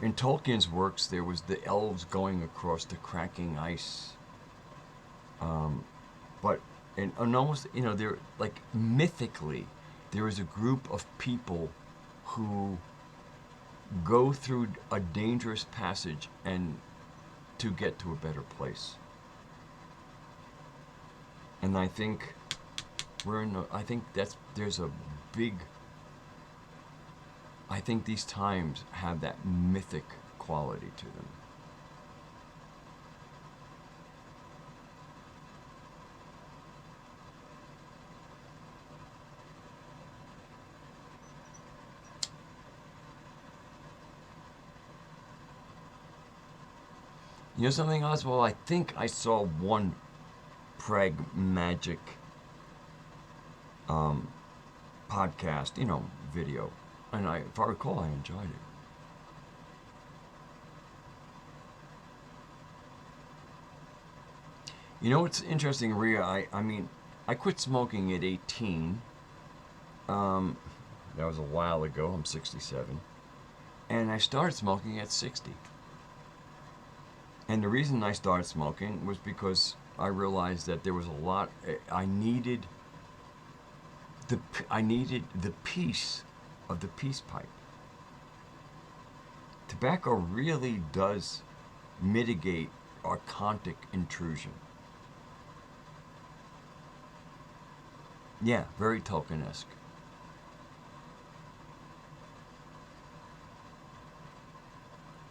In Tolkien's works, there was the elves going across the cracking ice. But and almost, there, like, mythically, there is a group of people who go through a dangerous passage and to get to a better place. And I think there's a big, I think these times have that mythic quality to them. You know something, Oswald? I think I saw one pragmagic podcast, video, and if I recall, I enjoyed it. It's interesting, Rhea. I quit smoking at 18. That was a while ago. I'm 67, and I started smoking at 60. And the reason I started smoking was because I realized that there was a lot. I needed the peace of the peace pipe. Tobacco really does mitigate archontic intrusion. Yeah, very Tolkien-esque.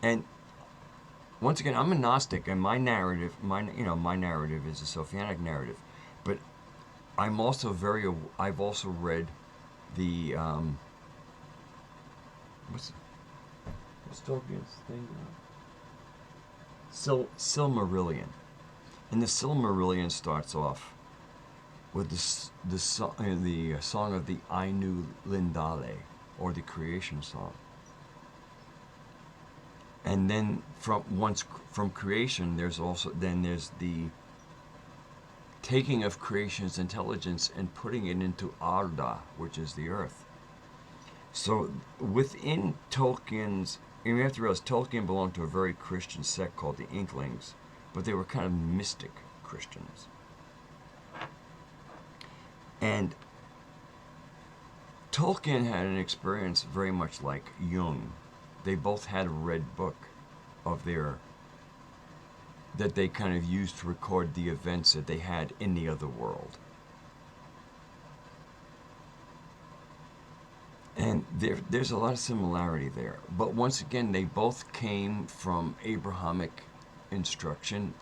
And once again, I'm a Gnostic, and my narrative is a Sophianic narrative, but I'm also I've also read the what's Tolkien's thing? Silmarillion, and the Silmarillion starts off with the song of the Ainu Lindale, or the creation song. And then from creation, there's the taking of creation's intelligence and putting it into Arda, which is the earth. So within Tolkien's you have to realize Tolkien belonged to a very Christian sect called the Inklings, but they were kind of mystic Christians. And Tolkien had an experience very much like Jung. They both had a red book of their that they kind of used to record the events that they had in the other world. And there's a lot of similarity there. But once again, they both came from Abrahamic instruction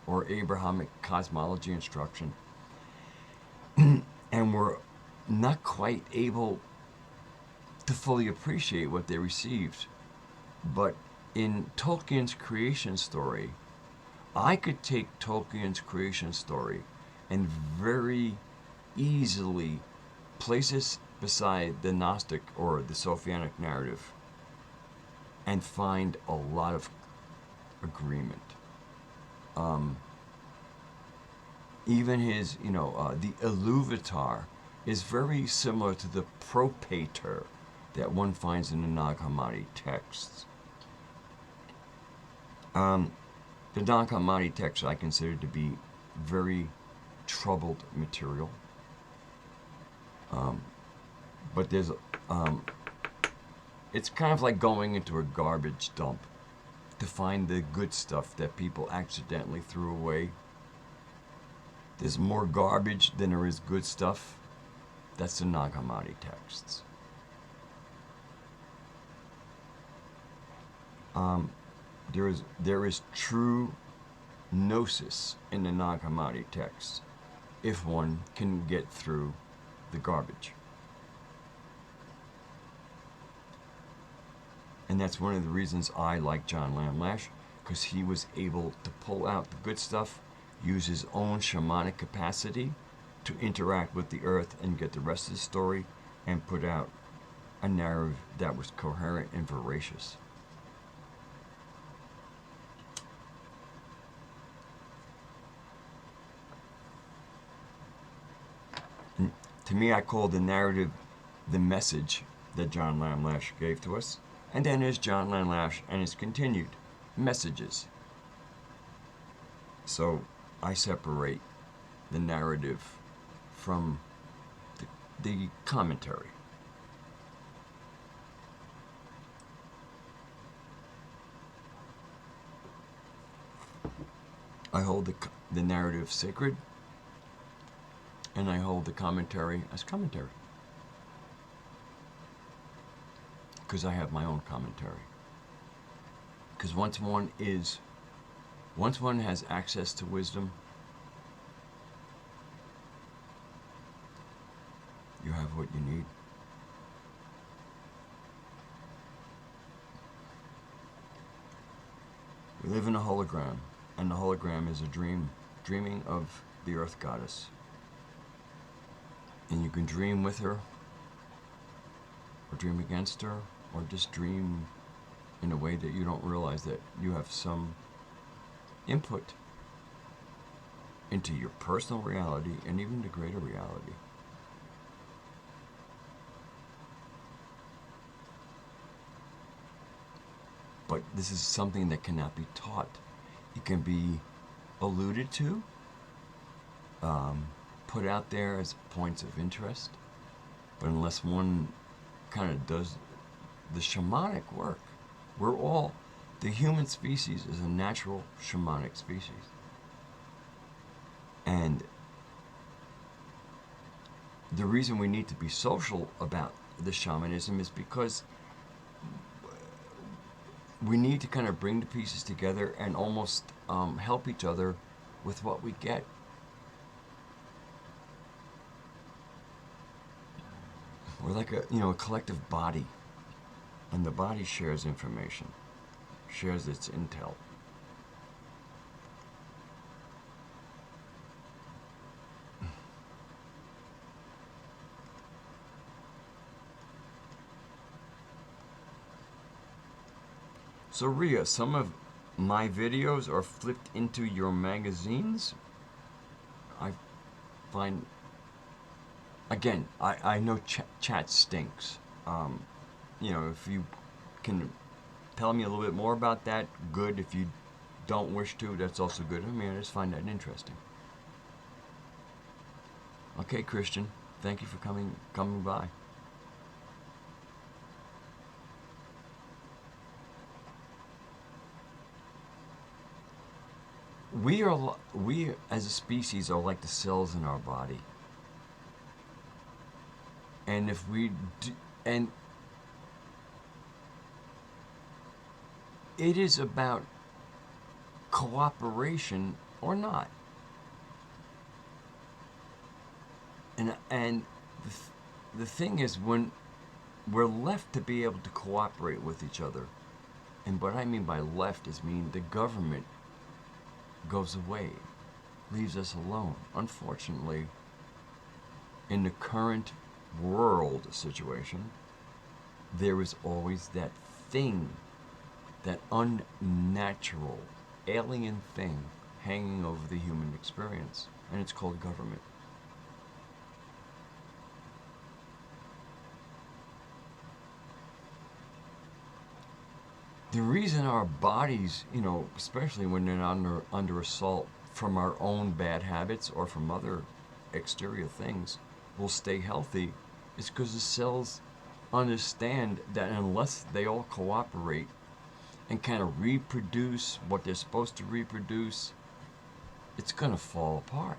or Abrahamic cosmology instruction and were not quite able to fully appreciate what they received. But in Tolkien's creation story, I could take Tolkien's creation story and very easily place it beside the Gnostic or the Sophianic narrative and find a lot of agreement. Even his, the Iluvatar is very similar to the Propator that one finds in the Nag Hammadi texts. The Nag Hammadi texts I consider to be very troubled material. But there's, it's kind of like going into a garbage dump to find the good stuff that people accidentally threw away. There's more garbage than there is good stuff. That's the Nag Hammadi texts. There is true gnosis in the Nag Hammadi texts if one can get through the garbage. And that's one of the reasons I like John Lamlash, because he was able to pull out the good stuff, use his own shamanic capacity to interact with the earth and get the rest of the story, and put out a narrative that was coherent and voracious. And to me, I call the narrative the message that John Lamlash gave to us. And then there's John Lamlash and his continued messages. So I separate the narrative from the commentary. I hold the narrative sacred, and I hold the commentary as commentary. Because I have my own commentary. Because once one has access to wisdom, you have what you need. We live in a hologram, and the hologram is a dream, dreaming of the Earth Goddess. And you can dream with her, or dream against her, or just dream in a way that you don't realize that you have some input into your personal reality and even the greater reality. But this is something that cannot be taught. It can be alluded to, put out there as points of interest, but unless one kind of does the shamanic work, the human species is a natural shamanic species. And the reason we need to be social about the shamanism is because we need to kind of bring the pieces together and almost help each other with what we get. We're like a collective body, and the body shares information, shares its intel. So Ria, some of my videos are flipped into your magazines. I find, again, I know chat stinks. If you can tell me a little bit more about that, good. If you don't wish to, that's also good. I mean, I just find that interesting. Okay, Christian, thank you for coming by. We as a species are like the cells in our body. And if we do, and it is about cooperation or not. And the thing is, when we're left to be able to cooperate with each other, and what I mean by left is the government goes away, leaves us alone. Unfortunately, in the current world situation, there is always that thing, that unnatural, alien thing hanging over the human experience, and it's called government. The reason our bodies, especially when they're under assault from our own bad habits or from other exterior things, will stay healthy is because the cells understand that unless they all cooperate and kind of reproduce what they're supposed to reproduce, it's going to fall apart.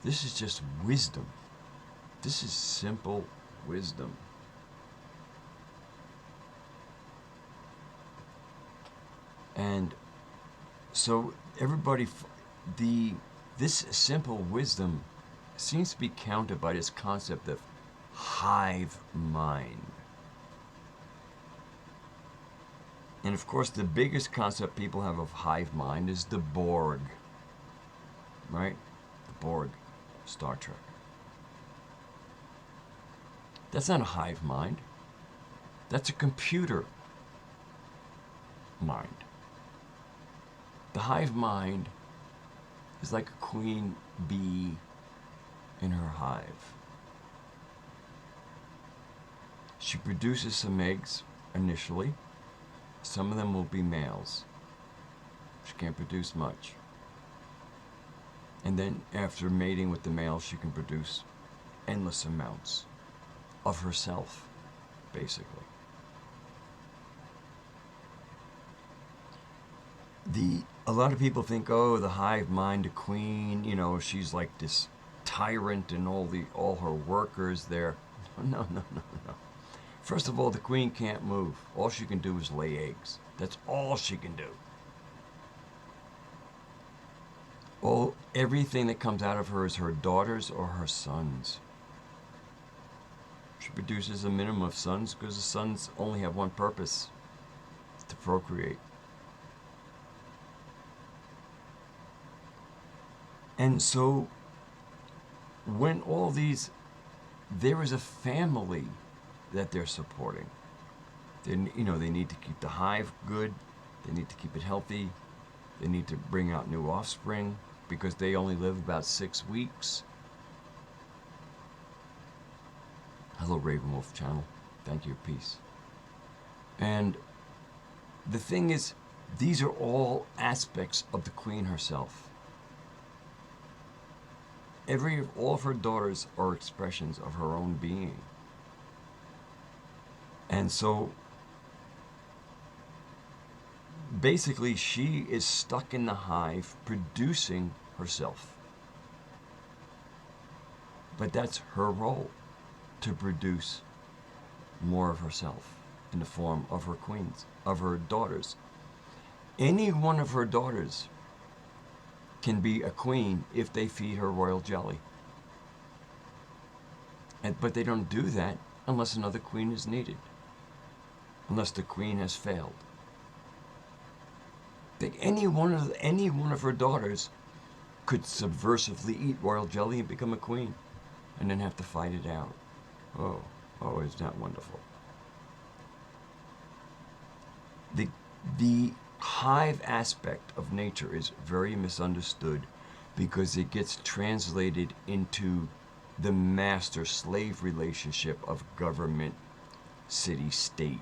This is just wisdom. This is simple wisdom. And so everybody, this simple wisdom seems to be countered by this concept of hive mind. And of course, the biggest concept people have of hive mind is the Borg, right? The Borg, Star Trek. That's not a hive mind. That's a computer mind. The hive mind is like a queen bee in her hive. She produces some eggs initially. Some of them will be males. She can't produce much. And then after mating with the male, she can produce endless amounts of herself, basically. A lot of people think, oh, the hive mind, the queen, she's like this tyrant and all her workers there. No. First of all, the queen can't move. All she can do is lay eggs. That's all she can do. Everything that comes out of her is her daughters or her sons. She produces a minimum of sons because the sons only have one purpose, to procreate. And so, when there is a family that they're supporting. They need to keep the hive good. They need to keep it healthy. They need to bring out new offspring because they only live about 6 weeks. Hello, Ravenwolf channel. Thank you. Peace. And the thing is, these are all aspects of the queen herself. All of her daughters are expressions of her own being. And so, basically, she is stuck in the hive producing herself. But that's her role, to produce more of herself in the form of her queens, of her daughters. Any one of her daughters can be a queen if they feed her royal jelly. But they don't do that unless another queen is needed. Unless the queen has failed. Any one of her daughters could subversively eat royal jelly and become a queen, and then have to fight it out. Oh, is that wonderful? The hive aspect of nature is very misunderstood because it gets translated into the master-slave relationship of government, city-state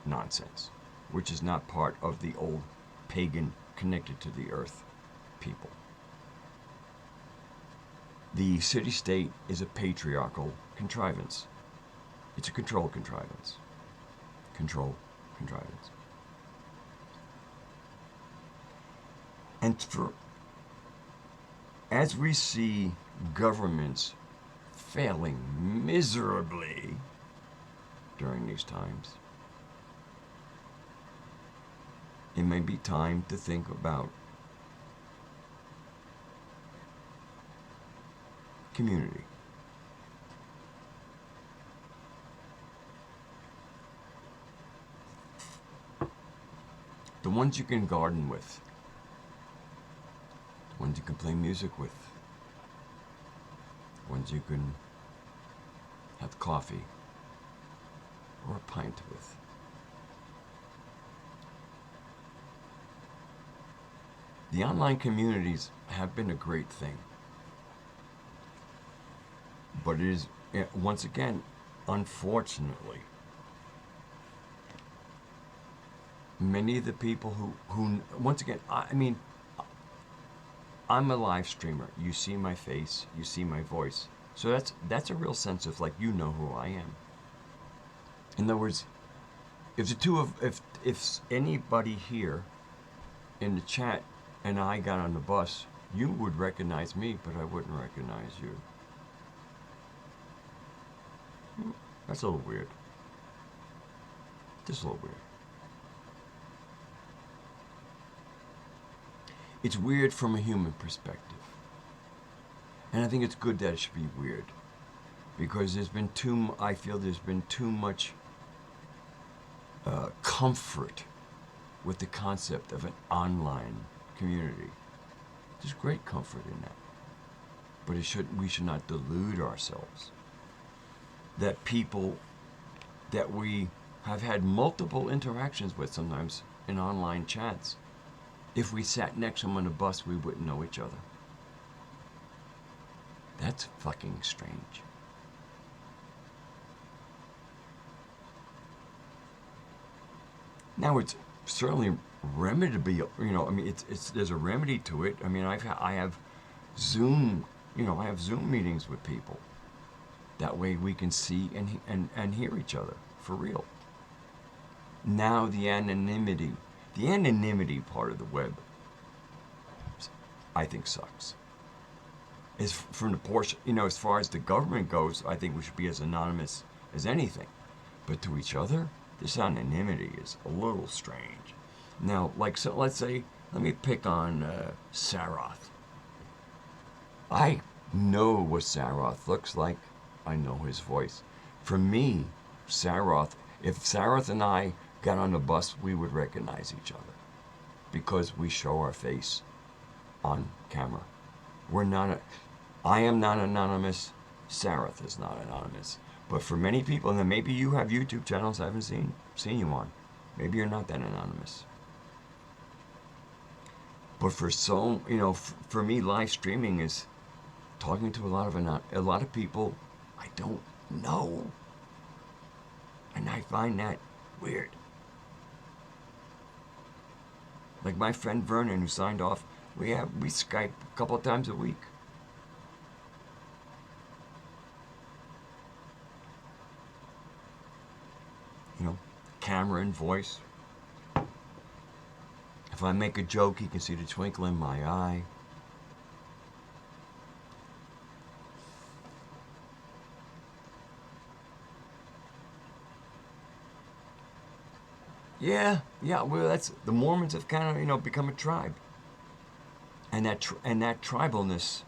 nonsense. which is not part of the old pagan connected to the earth people. The city-state is a patriarchal contrivance. It's a control contrivance. Control contrivance. And as we see governments failing miserably during these times, it may be time to think about community. The ones you can garden with, the ones you can play music with, the ones you can have coffee or a pint with. The online communities have been a great thing. But it is, once again, unfortunately, many of the people who once again, I mean, I'm a live streamer. You see my face, you see my voice. So that's a real sense of, like, you know who I am. In other words, if anybody here in the chat and I got on the bus, you would recognize me, but I wouldn't recognize you. That's a little weird. Just a little weird. It's weird from a human perspective. And I think it's good that it should be weird. Because I feel there's been too much comfort with the concept of an online community. There's great comfort in that. But we should not delude ourselves that people that we have had multiple interactions with, sometimes in online chats, if we sat next to them on a bus, we wouldn't know each other. That's fucking strange. Now, it's certainly remediable, I mean, there's a remedy to it. I mean, I have Zoom, I have Zoom meetings with people. That way we can see and hear each other for real. Now the anonymity part of the web, I think, sucks. As from the portion, as far as the government goes, I think we should be as anonymous as anything. But to each other, this anonymity is a little strange. Now, so let's say, let me pick on Saroth. I know what Saroth looks like. I know his voice. For me, if Saroth and I got on the bus, we would recognize each other because we show our face on camera. I am not anonymous. Saroth is not anonymous. But for many people, and then maybe you have YouTube channels I haven't seen you on. Maybe you're not that anonymous. But for for me, live streaming is talking to a lot of people I don't know. And I find that weird. Like my friend Vernon, who signed off, we Skype a couple of times a week. Camera and voice. If I make a joke, he can see the twinkle in my eye. Yeah, well, that's the Mormons have kind of, become a tribe, and that tribalness.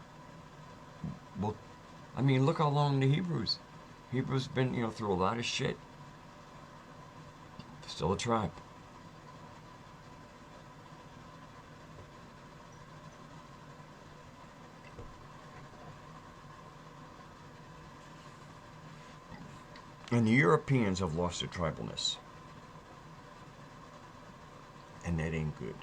Well, I mean, look how long the Hebrews been, through a lot of shit. Still a tribe. And the Europeans have lost their tribalness. And that ain't good.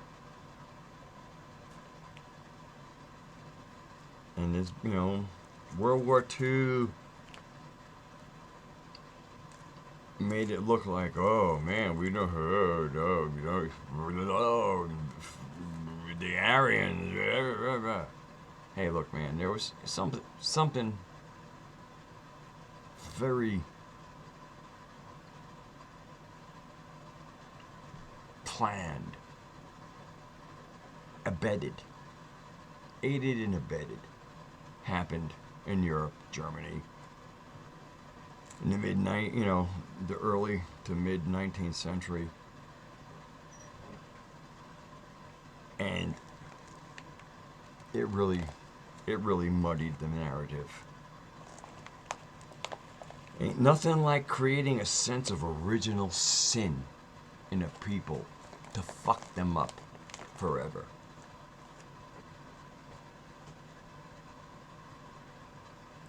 And there's, World War II. made it look like, oh man, we don't heard, oh, the Aryans. Hey, look, man, there was something very planned, abetted, aided and abetted, happened in Europe, Germany, in the the early to mid 19th century, and it really muddied the narrative. Ain't nothing like creating a sense of original sin in a people to fuck them up forever.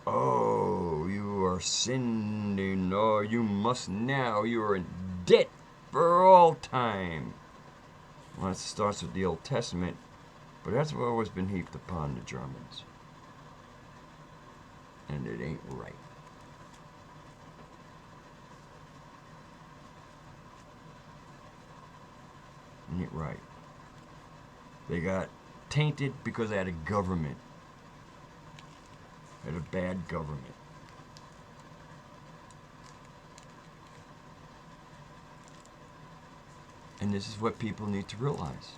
Oh, you are sinning. Oh, you must now. You are in debt for all time. Well, it starts with the Old Testament, but that's what always been heaped upon the Germans. And it ain't right. It ain't right. They got tainted because they had a government. Had a bad government. And this is what people need to realize.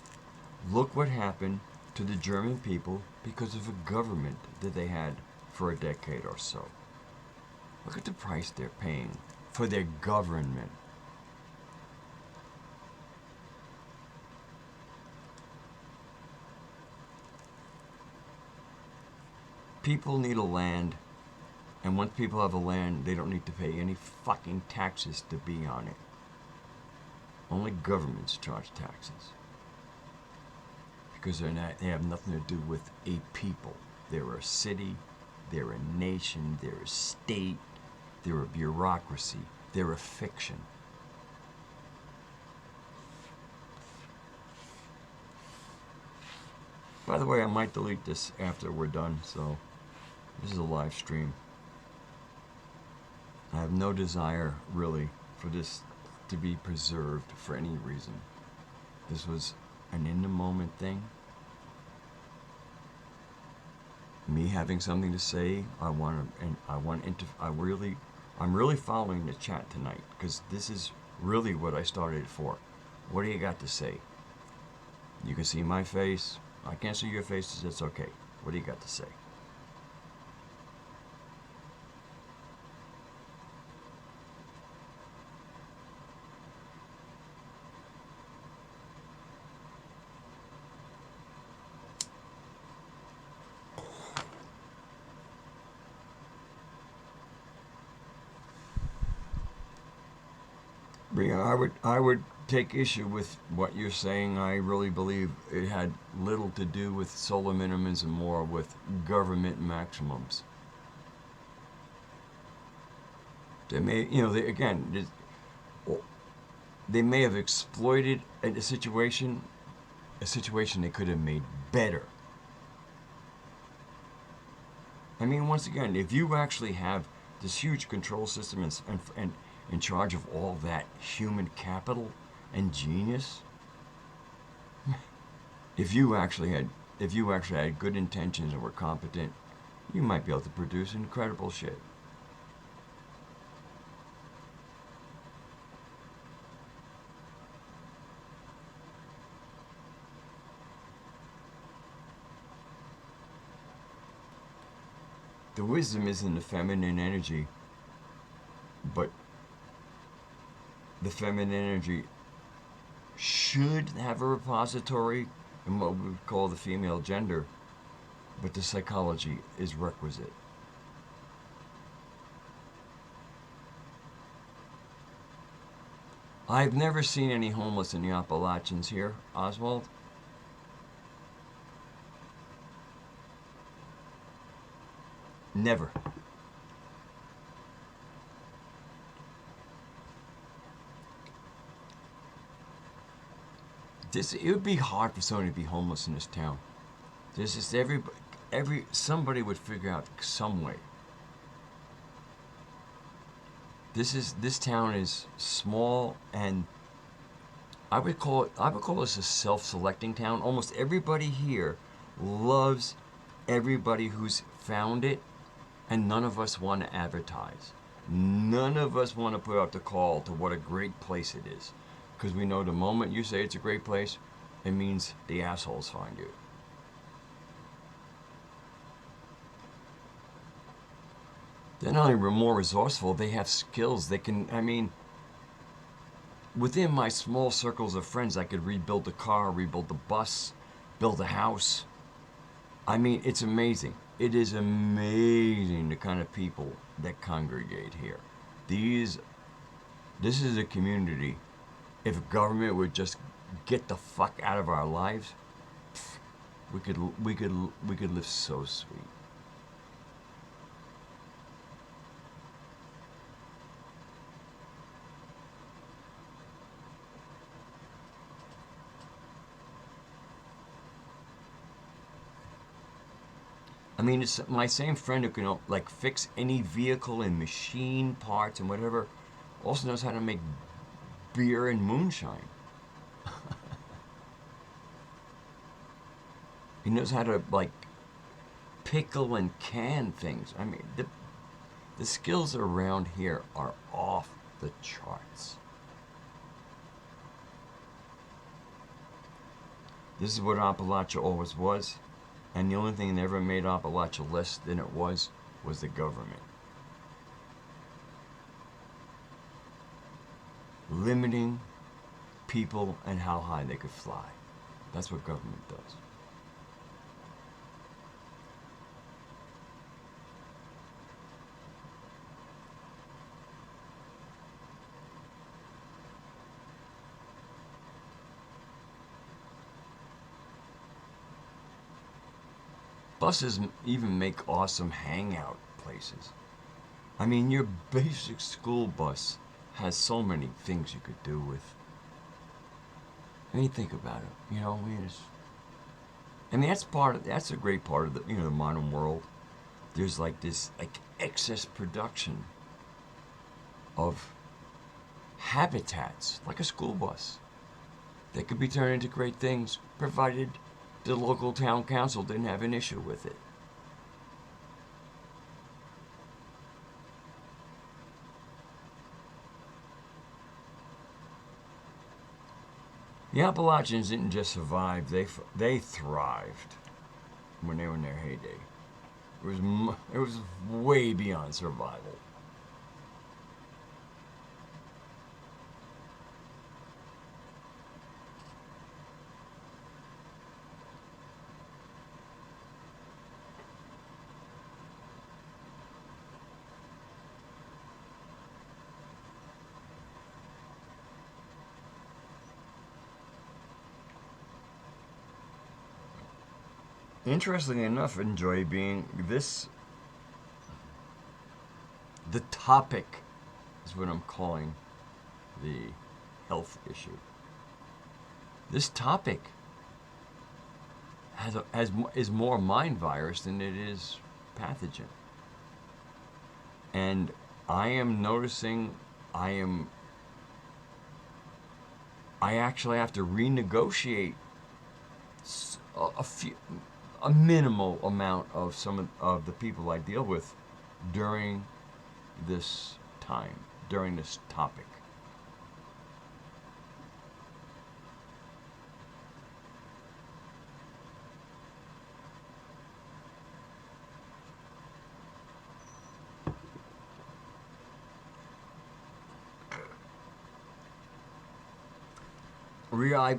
Look what happened to the German people because of a government that they had for a decade or so. Look at the price they're paying for their government. People need a land, and once people have a land, they don't need to pay any fucking taxes to be on it. Only governments charge taxes. Because they have nothing to do with a people. They're a city, they're a nation, they're a state, they're a bureaucracy, they're a fiction. By the way, I might delete this after we're done, so this is a live stream. I have no desire, really, for this to be preserved for any reason. This was an in-the-moment thing. Me having something to say, I'm really following the chat tonight, because this is really what I started it for. What do you got to say? You can see my face. I can't see your faces, it's okay. What do you got to say? I would take issue with what you're saying. I really believe it had little to do with solar minimums and more with government maximums. They may, they may have exploited a situation they could have made better. I mean, once again, if you actually have this huge control system and in charge of all that human capital and genius, if you actually had good intentions and were competent, you might be able to produce incredible shit. The wisdom is in the feminine energy, but the feminine energy should have a repository in what we would call the female gender, but the psychology is requisite. I've never seen any homeless in the Appalachians here, Oswald. Never. It would be hard for somebody to be homeless in this town. There's just somebody would figure out some way. This town is small, and I would call this a self-selecting town. Almost everybody here loves everybody who's found it, and none of us want to advertise. None of us want to put out the call to what a great place it is, because we know the moment you say it's a great place, it means the assholes find you. They're not only more resourceful, they have skills. They can, I mean, within my small circles of friends, I could rebuild a car, rebuild the bus, build a house. I mean, it's amazing. It is amazing the kind of people that congregate here. This is a community. If government would just get the fuck out of our lives, we could live so sweet. I mean, it's my same friend who can like fix any vehicle and machine parts and whatever. Also knows how to make beer and moonshine. He knows how to like pickle and can things. I mean, the skills around here are off the charts. This is what Appalachia always was. And the only thing that ever made Appalachia less than it was the government. Limiting people and how high they could fly. That's what government does. Buses even make awesome hangout places. I mean, your basic school bus has so many things you could do with. I mean, think about it. You know, I mean, that's a great part of the modern world. There's like this like excess production of habitats, like a school bus, that could be turned into great things, provided the local town council didn't have an issue with it. The Appalachians didn't just survive; they thrived when they were in their heyday. It was way beyond survival. Interestingly enough, enjoy being this. The topic is what I'm calling the health issue. This topic is more mind virus than it is pathogen. And I am noticing I actually have to renegotiate a minimal amount of some of the people I deal with during this time, during this topic.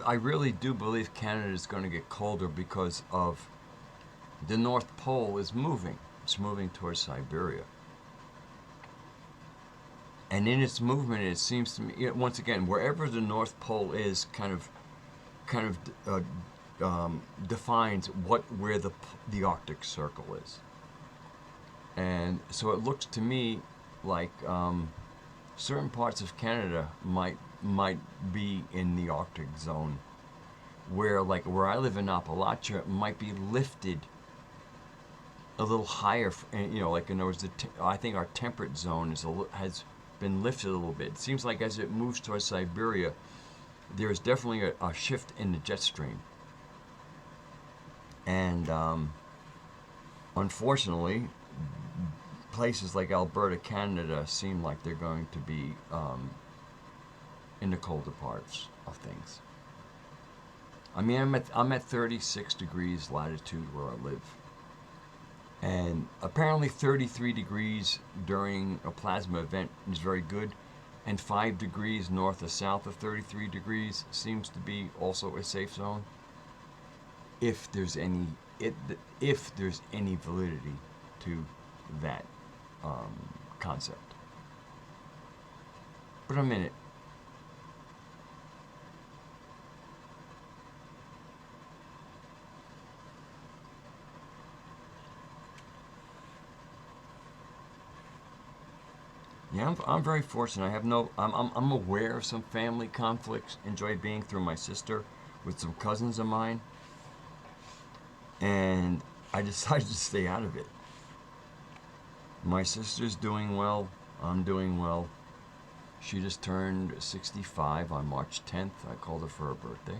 I really do believe Canada is going to get colder because of the North Pole is moving. It's moving towards Siberia. And in its movement, it seems to me, once again, wherever the North Pole is, kind of defines where the Arctic Circle is. And so it looks to me like certain parts of Canada might be in the Arctic zone, where I live in Appalachia, it might be lifted a little higher. In other words, I think our temperate zone has been lifted a little bit. It seems like as it moves towards Siberia, there's definitely a shift in the jet stream. And unfortunately, places like Alberta, Canada seem like they're going to be in the colder parts of things. I mean, I'm at 36 degrees latitude where I live. And apparently 33 degrees during a plasma event is very good. And 5 degrees north or south of 33 degrees seems to be also a safe zone. If there's any validity to that concept. But I'm in it. Yeah, I'm very fortunate. I have I'm aware of some family conflicts. Enjoy being through my sister with some cousins of mine. And I decided to stay out of it. My sister's doing well. I'm doing well. She just turned 65 on March 10th. I called her for her birthday.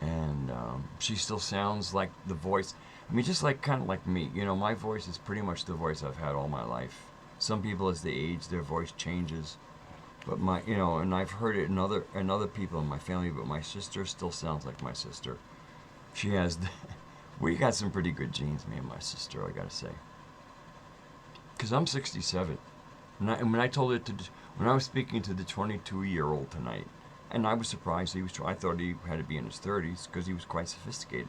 And she still sounds like the voice. I mean, just like kind of like me. You know, my voice is pretty much the voice I've had all my life. Some people, as they age, their voice changes. But and I've heard it in other people in my family. But my sister still sounds like my sister. She has. We got some pretty good genes, me and my sister, I gotta say. Because I'm 67. And when I told it when I was speaking to the 22-year-old tonight, and I was surprised I thought he had to be in his 30s because he was quite sophisticated.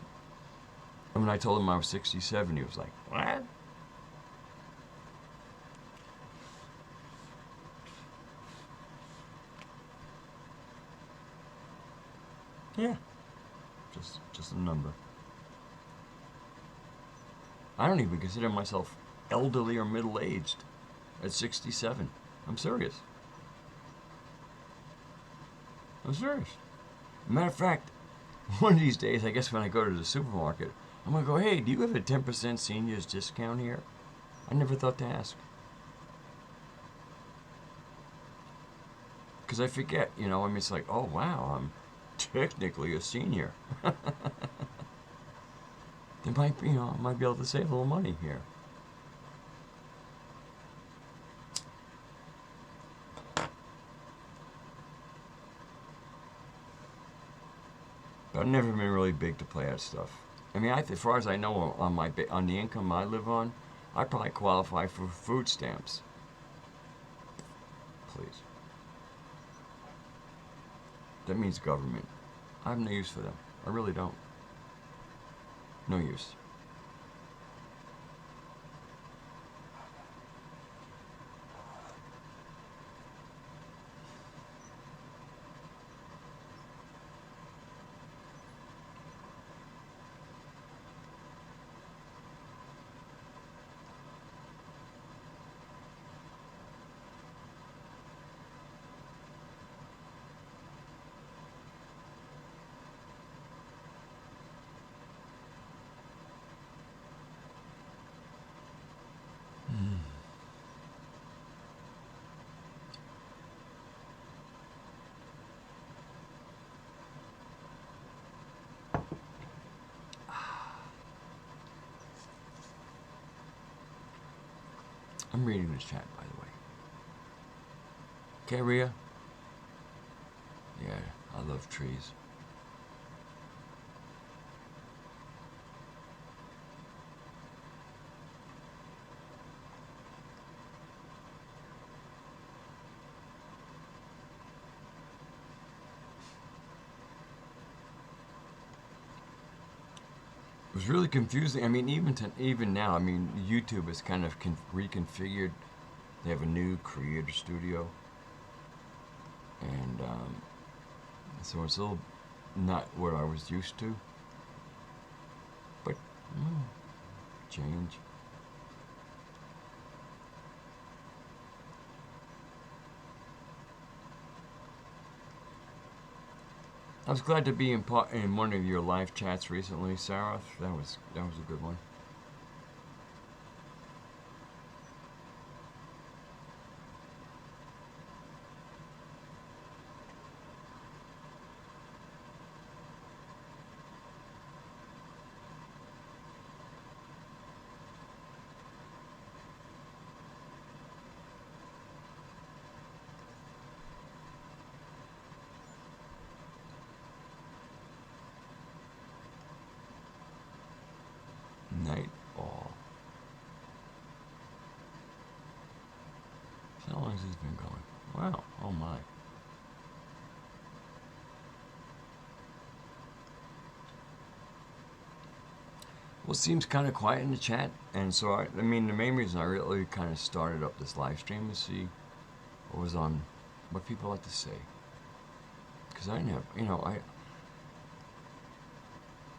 And when I told him I was 67, he was like, what? Yeah, just a number. I don't even consider myself elderly or middle-aged at 67. I'm serious. I'm serious. Matter of fact, one of these days, I guess when I go to the supermarket, I'm going to go, hey, do you have a 10% seniors discount here? I never thought to ask. Because I forget, I mean, it's like, oh, wow, I'm technically a senior. They might be, I might be able to save a little money here. But I've never been really big to play that stuff. I mean, as far as I know, on the income I live on, I probably qualify for food stamps. Please. That means government. I have no use for them. I really don't. No use. I'm reading this chat, by the way. Okay, Rhea? Yeah, I love trees. It was really confusing. I mean, even now, I mean, YouTube is kind of reconfigured. They have a new creator studio, and so it's a little not what I was used to. But change. I was glad to be in one of your live chats recently, Sarah. That was a good one. been going? Wow, oh my. Well, it seems kind of quiet in the chat, and so I mean, the main reason I really kind of started up this live stream is see what was on, what people had to say, because I never,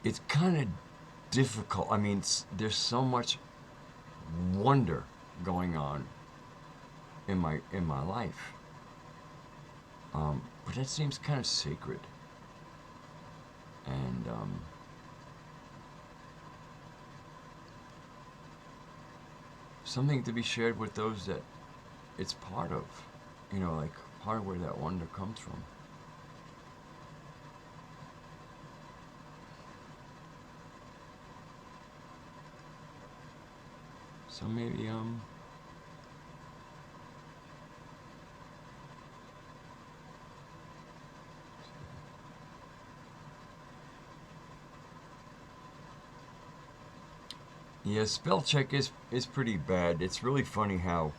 it's kind of difficult. I mean, there's so much wonder going on in my life, but that seems kind of sacred, and something to be shared with those that it's part of, like part of where that wonder comes from. So maybe yeah, spell check is pretty bad. It's really funny how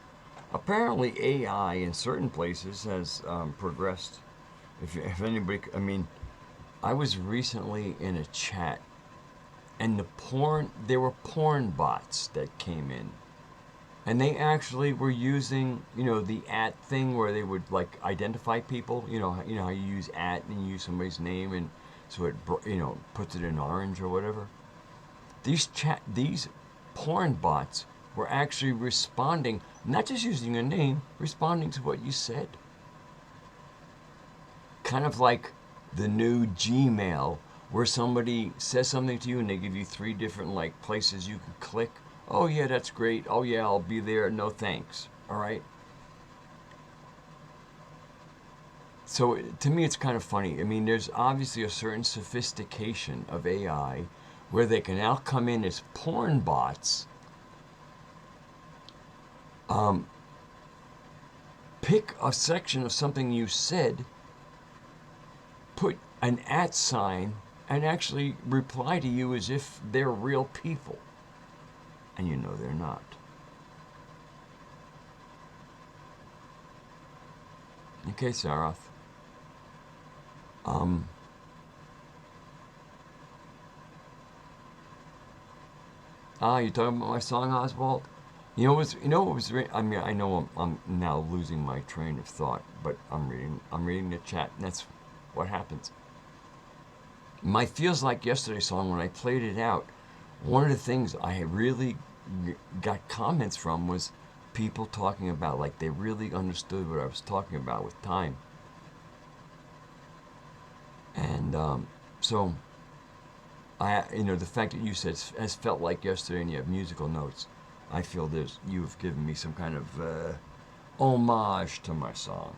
apparently AI in certain places has progressed. If anybody, I mean, I was recently in a chat, and there were porn bots that came in, and they actually were using, the at thing where they would like identify people. You know how you use at and you use somebody's name, and so it puts it in orange or whatever. These porn bots were actually responding, not just using your name, responding to what you said. Kind of like the new Gmail, where somebody says something to you and they give you 3 different like places you can click. Oh yeah, that's great. Oh yeah, I'll be there. No thanks. All right. So to me, it's kind of funny. I mean, there's obviously a certain sophistication of AI where they can now come in as porn bots, pick a section of something you said, put an at sign, and actually reply to you as if they're real people. And they're not. Okay, Sarath. You talking about my song, Oswald? What was. I mean, I know I'm now losing my train of thought, but I'm reading the chat, and that's what happens. My Feels Like Yesterday song, when I played it out, one of the things I really got comments from was people talking about, like, they really understood what I was talking about with time. And so the fact that you said has felt like yesterday and you have musical notes, I feel you've given me some kind of homage to my song.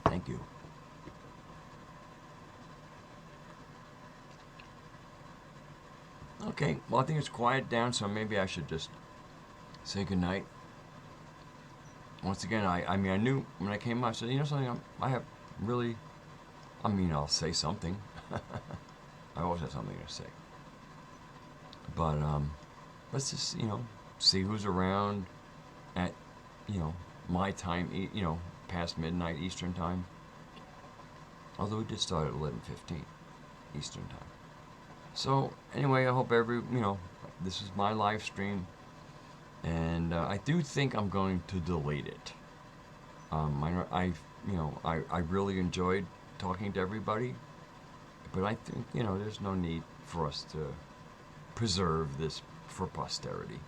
Thank you. Okay, well, I think it's quiet down, so maybe I should just say goodnight. Once again, I mean, I knew when I came out, I said, something, I'll say something. I always have something to say. But let's just, see who's around at, my time, past midnight Eastern time. Although it did start at 11:15 Eastern time. So anyway, I hope this is my live stream, and I do think I'm going to delete it. I really enjoyed talking to everybody, but I think there's no need for us to preserve this for posterity.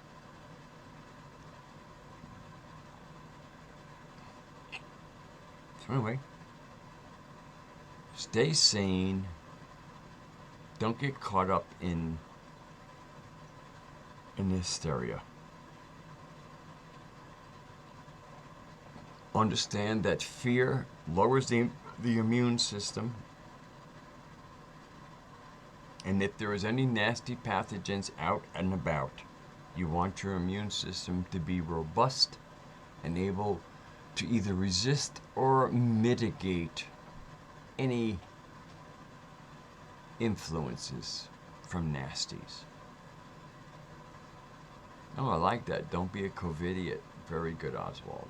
So anyway, stay sane. Don't get caught up in hysteria. Understand that fear lowers the immune system, and if there is any nasty pathogens out and about, you want your immune system to be robust and able to either resist or mitigate any influences from nasties. Oh, I like that. Don't be a COVIDiot. Very good, Oswald.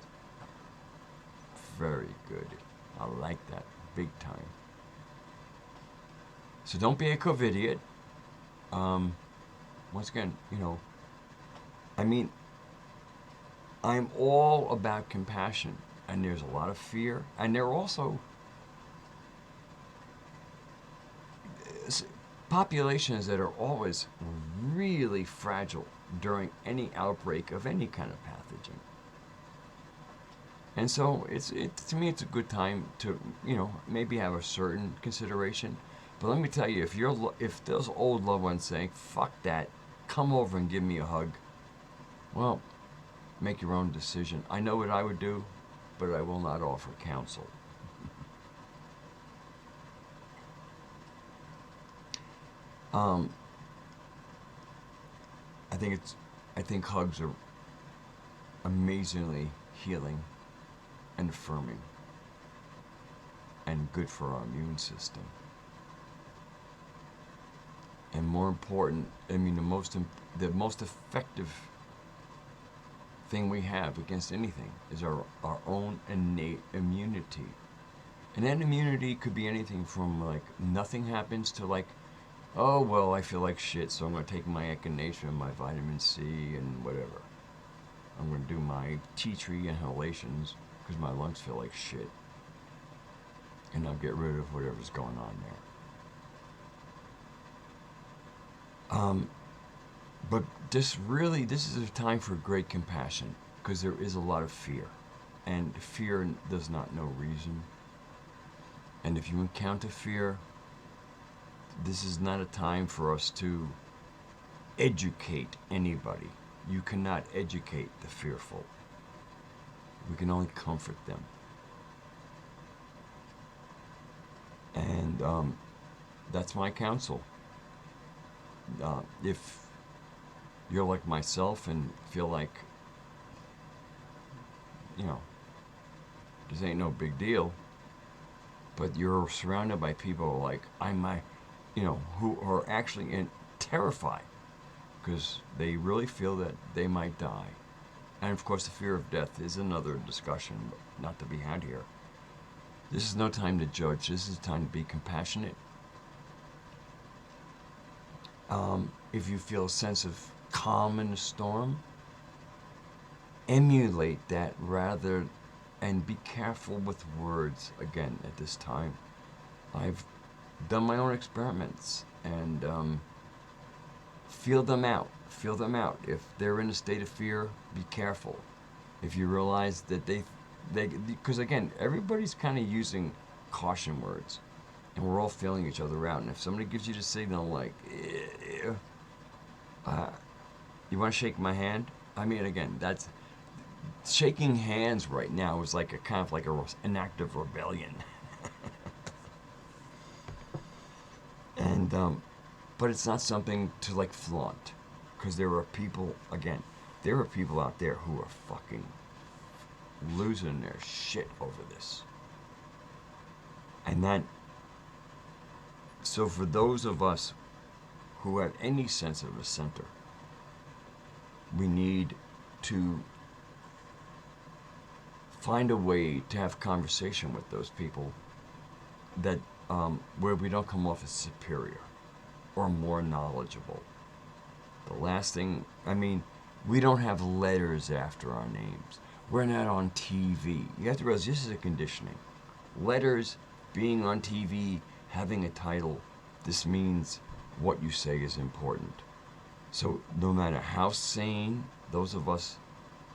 Very good. I like that. Big time. So don't be a COVIDiot. Once again, I mean, I'm all about compassion. And there's a lot of fear. And there are also populations that are always really fragile during any outbreak of any kind of pathogen. And so to me it's a good time to maybe have a certain consideration. But let me tell you, if those old loved ones saying fuck that, come over and give me a hug, well, make your own decision. I know what I would do, but I will not offer counsel. I think hugs are amazingly healing and affirming and good for our immune system. And more important, I mean, the most effective thing we have against anything is our own innate immunity. And that immunity could be anything from like nothing happens to like, oh, well, I feel like shit, so I'm going to take my echinacea, my vitamin C, and whatever. I'm going to do my tea tree inhalations because my lungs feel like shit. And I'll get rid of whatever's going on there. But this is a time for great compassion because there is a lot of fear. And fear does not know reason. And if you encounter fear, this is not a time for us to educate anybody. You cannot educate the fearful. We can only comfort them. And that's my counsel. If you're like myself and feel like, this ain't no big deal, but you're surrounded by people like who are actually terrified because they really feel that they might die. And of course the fear of death is another discussion, but not to be had here. This is no time to judge. This is time to be compassionate. If you feel a sense of calm in the storm, emulate that and be careful with words again at this time. I've done my own experiments and feel them out. Feel them out. If they're in a state of fear, be careful. If you realize that because again, everybody's kind of using caution words, and we're all feeling each other out. And if somebody gives you the signal like, you want to shake my hand? I mean, again, that's shaking hands right now is like a kind of like an act of rebellion. And but it's not something to like flaunt, because there are people out there who are fucking losing their shit over this. And so for those of us who have any sense of a center, we need to find a way to have conversation with those people that where we don't come off as superior or more knowledgeable. The last thing, we don't have letters after our names. We're not on TV. You have to realize this is a conditioning. Letters, being on TV, having a title, this means what you say is important. So no matter how sane those of us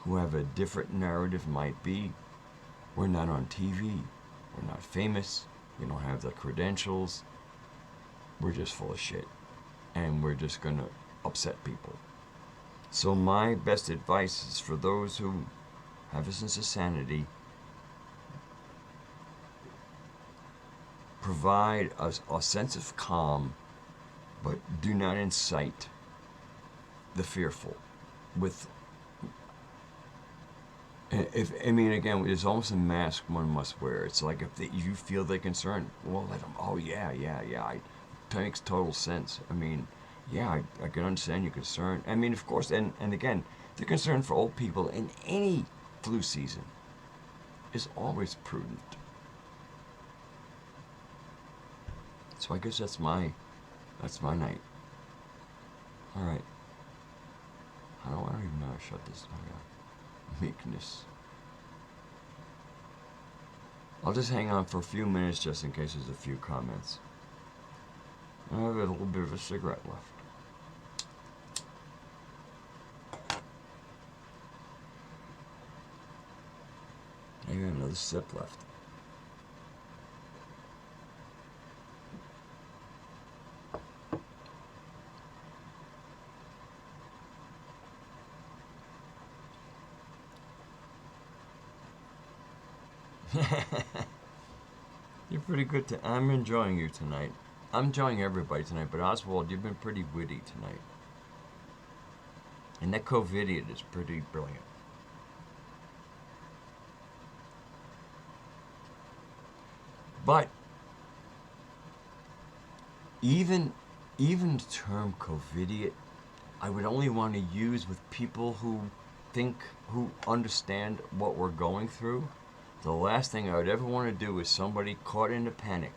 who have a different narrative might be, we're not on TV, we're not famous, we don't have the credentials, we're just full of shit. And we're just gonna upset people. So my best advice is for those who have a sense of sanity, provide a sense of calm, but do not incite the fearful with again, it's almost a mask one must wear. It's like if you feel they're concerned, well, let them, oh yeah, it makes total sense. I can understand your concern. Of course, and again, The concern for old people in any flu season is always prudent. So I guess that's my night. All right. I don't even know how to shut this down. Meekness. I'll just hang on for a few minutes just in case there's a few comments. I have a little bit of a cigarette left. I got another sip left. You're pretty good I'm enjoying you tonight. I'm enjoying everybody tonight, but Oswald, you've been pretty witty tonight. And that COVIDiot is pretty brilliant. But even the term COVIDiot, I would only want to use with people who understand what we're going through. The last thing I would ever want to do is somebody caught in a panic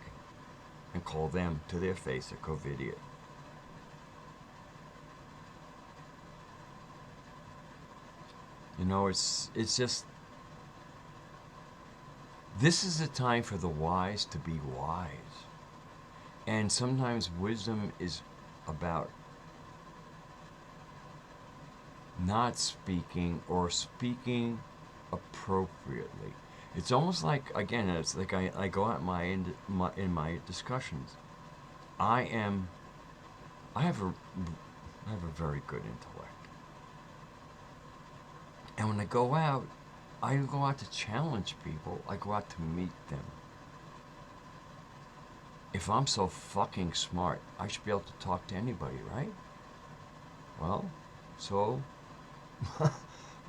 and call them to their face a COVIDiot. You know, it's just, this is a time for the wise to be wise. And sometimes wisdom is about not speaking or speaking appropriately. It's almost like, again, it's like I go out in my discussions. I have a very good intellect. And when I go out to challenge people. I go out to meet them. If I'm so fucking smart, I should be able to talk to anybody, right? Well, so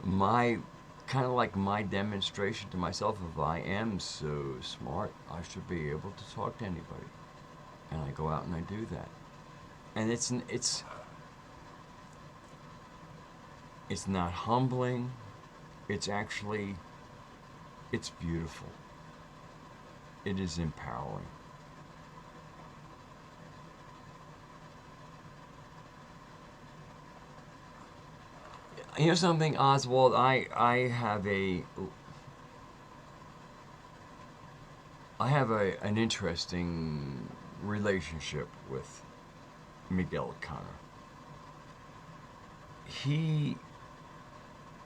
my demonstration to myself, if I am so smart, I should be able to talk to anybody. And I go out and I do that. And it's not humbling. It's beautiful. It is empowering. You know something, Oswald? I have an interesting relationship with Miguel Connor.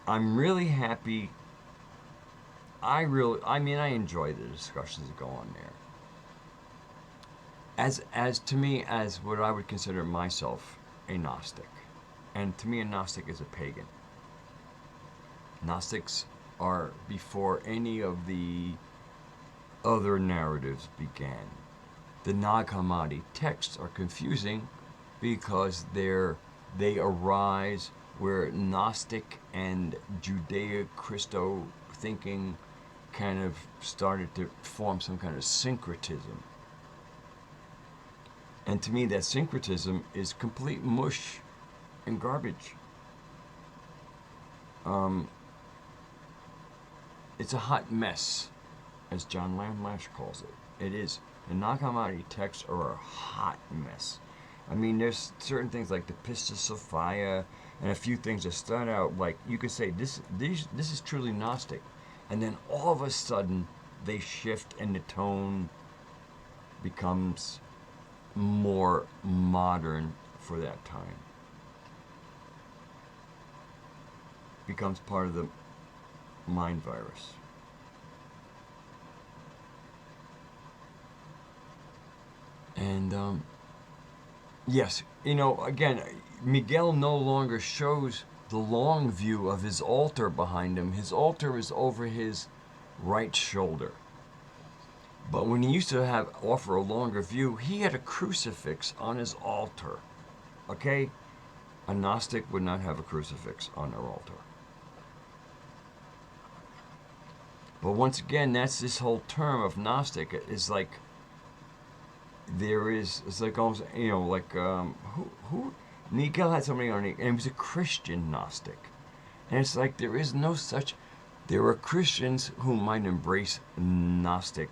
I'm really happy. I enjoy the discussions that go on there. As to me, as what I would consider myself a Gnostic. And to me, a Gnostic is a pagan. Gnostics are before any of the other narratives began. The Nag Hammadi texts are confusing because they arise where Gnostic and Judeo-Christo thinking kind of started to form some kind of syncretism. And to me, that syncretism is complete mush and garbage. It's a hot mess, as John Lash calls it. It is. The Nag Hammadi texts are a hot mess. I mean, there's certain things like the Pistis Sophia and a few things that start out like you could say this is truly Gnostic, and then all of a sudden they shift and the tone becomes more modern for that time. Becomes part of the mind virus. And yes, again, Miguel no longer shows the long view of his altar behind him. His altar is over his right shoulder. But when he used to offer a longer view, he had a crucifix on his altar. Okay? A Gnostic would not have a crucifix on their altar. But once again, that's this whole term of Gnostic. It's like it's like almost, who Miguel had somebody on it, and he was a Christian Gnostic. And it's like there is no such. There are Christians who might embrace Gnostic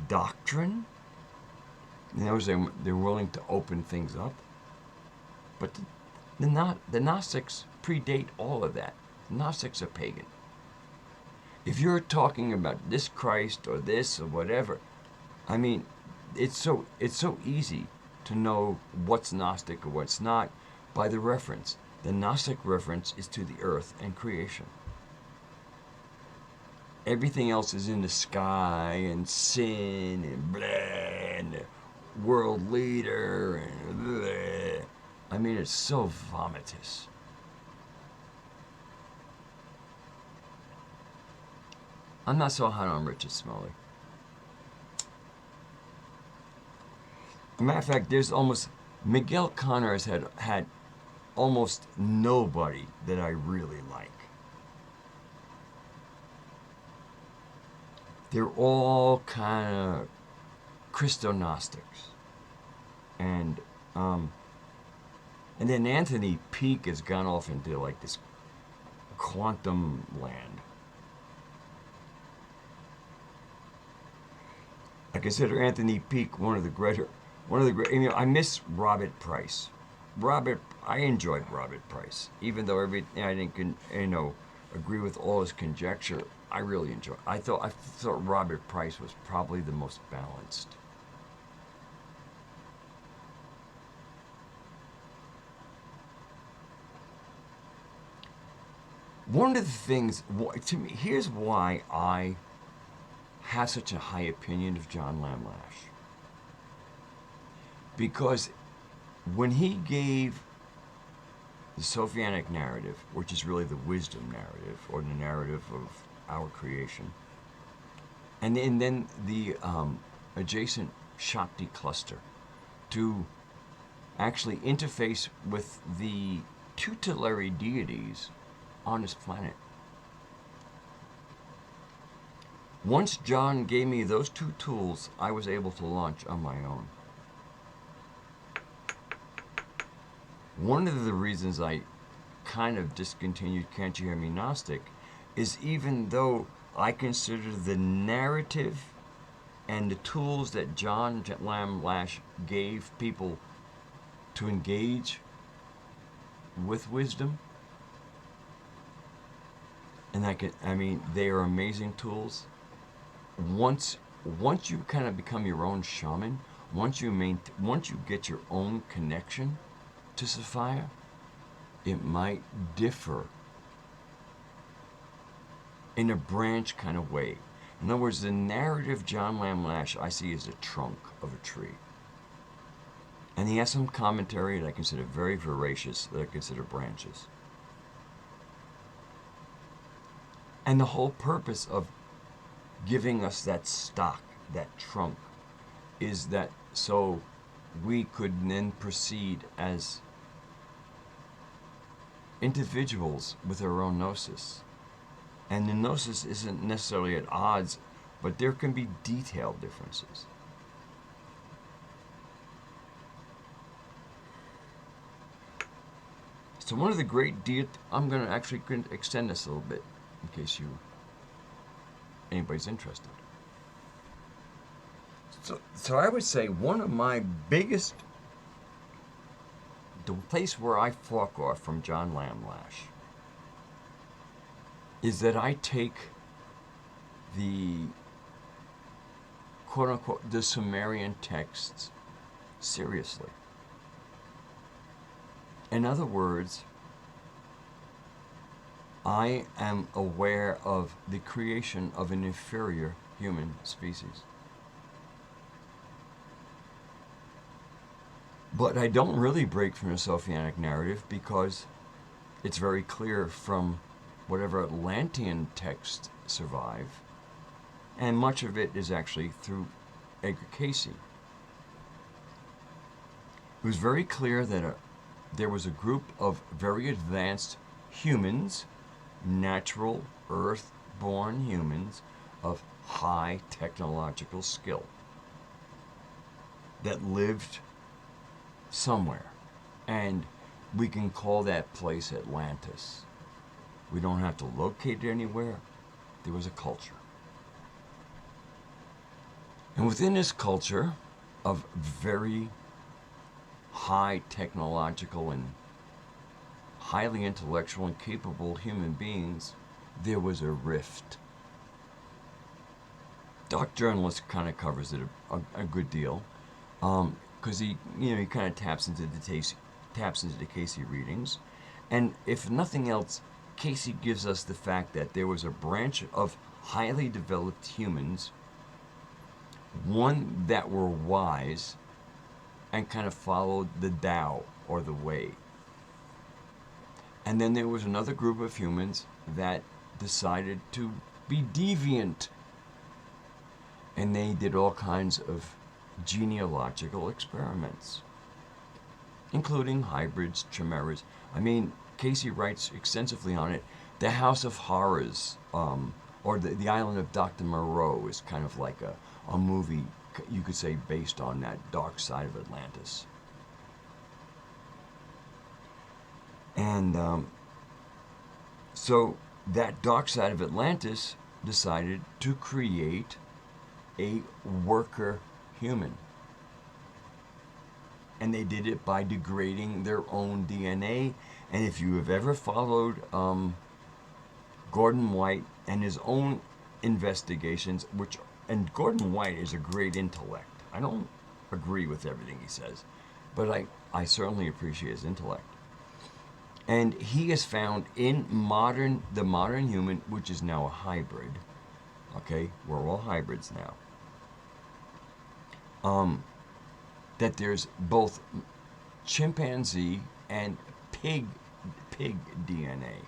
doctrine. In other words, they're willing to open things up. But the Gnostics predate all of that. The Gnostics are pagan. If you're talking about this Christ or this or whatever, I mean, it's so easy to know what's Gnostic or what's not by the reference. The Gnostic reference is to the earth and creation. Everything else is in the sky and sin and blah and the world leader and blah. I mean, it's so vomitous. I'm not so hot on Richard Smalley. As a matter of fact, there's almost Miguel Connors had almost nobody that I really like. They're all kind of Christo-Gnostics. And then Anthony Peake has gone off into like this quantum land. I consider Anthony Peake one of the great. You know, I miss Robert Price. I enjoyed Robert Price, even though I didn't, agree with all his conjecture. I really enjoyed. I thought Robert Price was probably the most balanced. One of the things, to me, here's why I have such a high opinion of John Lamlash. Because when he gave the Sophianic narrative, which is really the wisdom narrative, or the narrative of our creation, and then the adjacent Shakti cluster to actually interface with the tutelary deities on this planet. Once John gave me those two tools, I was able to launch on my own. One of the reasons I kind of discontinued Can't You Hear Me Gnostic is even though I consider the narrative and the tools that John Lamlash gave people to engage with wisdom, and they are amazing tools. Once you kind of become your own shaman, once you get your own connection to Sophia, it might differ in a branch kind of way. In other words, the narrative John Lamlash I see as a trunk of a tree. And he has some commentary that I consider very voracious, that I consider branches. And the whole purpose of giving us that stock, that trunk, is that so we could then proceed as individuals with our own gnosis. And the gnosis isn't necessarily at odds, but there can be detailed differences. So one of the great I'm going to actually extend this a little bit in case anybody's interested. So I would say one of my biggest, the place where I fuck off from John Lamlash is that I take the quote unquote the Sumerian texts seriously. In other words, I am aware of the creation of an inferior human species. But I don't really break from the Sophianic narrative because it's very clear from whatever Atlantean texts survive, and much of it is actually through Edgar Cayce. It was very clear that there was a group of very advanced humans, natural, earth-born humans of high technological skill that lived somewhere, and we can call that place Atlantis. We don't have to locate it anywhere. There was a culture. And within this culture of very high technological and highly intellectual and capable human beings, there was a rift. Dark Journalist kind of covers it a good deal, because he kind of taps into the Casey readings, and if nothing else, Casey gives us the fact that there was a branch of highly developed humans, one that were wise and kind of followed the Tao or the way. And then there was another group of humans that decided to be deviant. And they did all kinds of genealogical experiments, including hybrids, chimeras. I mean, Casey writes extensively on it. The House of Horrors, or the Island of Dr. Moreau, is kind of like a movie, you could say, based on that dark side of Atlantis. And so that dark side of Atlantis decided to create a worker human. And they did it by degrading their own DNA. And if you have ever followed Gordon White and his own investigations, and Gordon White is a great intellect. I don't agree with everything he says, but I certainly appreciate his intellect. And he has found in the modern human, which is now a hybrid, okay, we're all hybrids now, that there's both chimpanzee and pig DNA,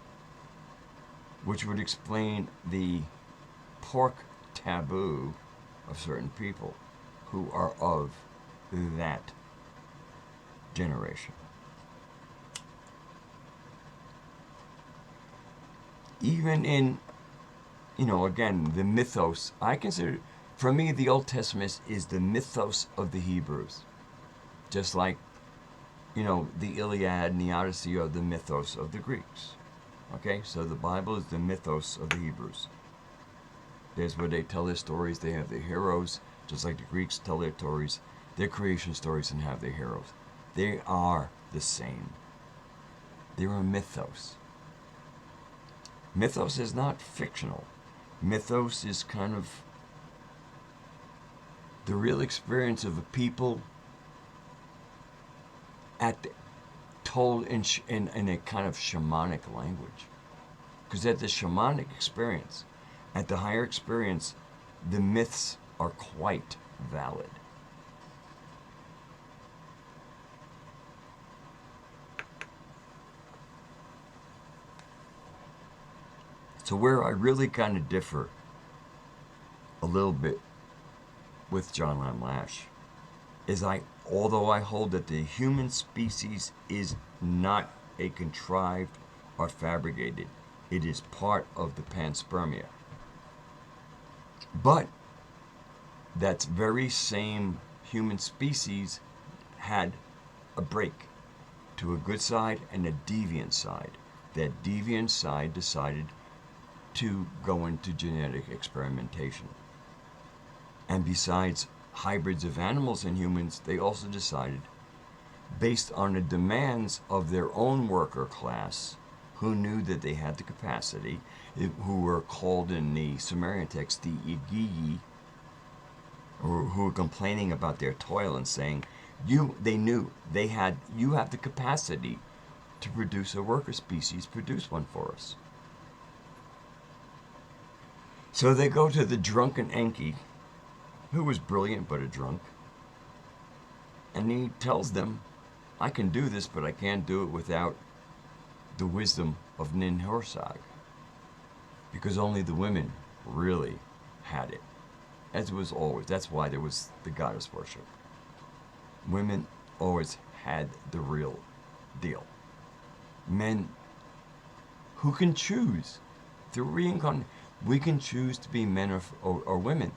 which would explain the pork taboo of certain people who are of that generation. Even in, again, the mythos, I consider, for me, the Old Testament is the mythos of the Hebrews. Just like, the Iliad and the Odyssey are the mythos of the Greeks. Okay, so the Bible is the mythos of the Hebrews. There's where they tell their stories, they have their heroes, just like the Greeks tell their stories, their creation stories, and have their heroes. They are the same. They're a mythos. Mythos is not fictional. Mythos is kind of the real experience of a people told in a kind of shamanic language. Because at the shamanic experience, at the higher experience, the myths are quite valid. So where I really kind of differ a little bit with John Lam Lash is although I hold that the human species is not a contrived or fabricated, it is part of the panspermia. But that very same human species had a break to a good side and a deviant side. That deviant side decided to go into genetic experimentation. And besides hybrids of animals and humans, they also decided, based on the demands of their own worker class, who knew that they had the capacity, who were called in the Sumerian text the Igigi, or who were complaining about their toil and saying, you have the capacity to produce a worker species, produce one for us. So they go to the drunken Enki, who was brilliant but a drunk, and he tells them, I can do this, but I can't do it without the wisdom of Ninhursag, because only the women really had it, as it was always. That's why there was the goddess worship. Women always had the real deal. Men who can choose through reincarnation. We can choose to be men or women.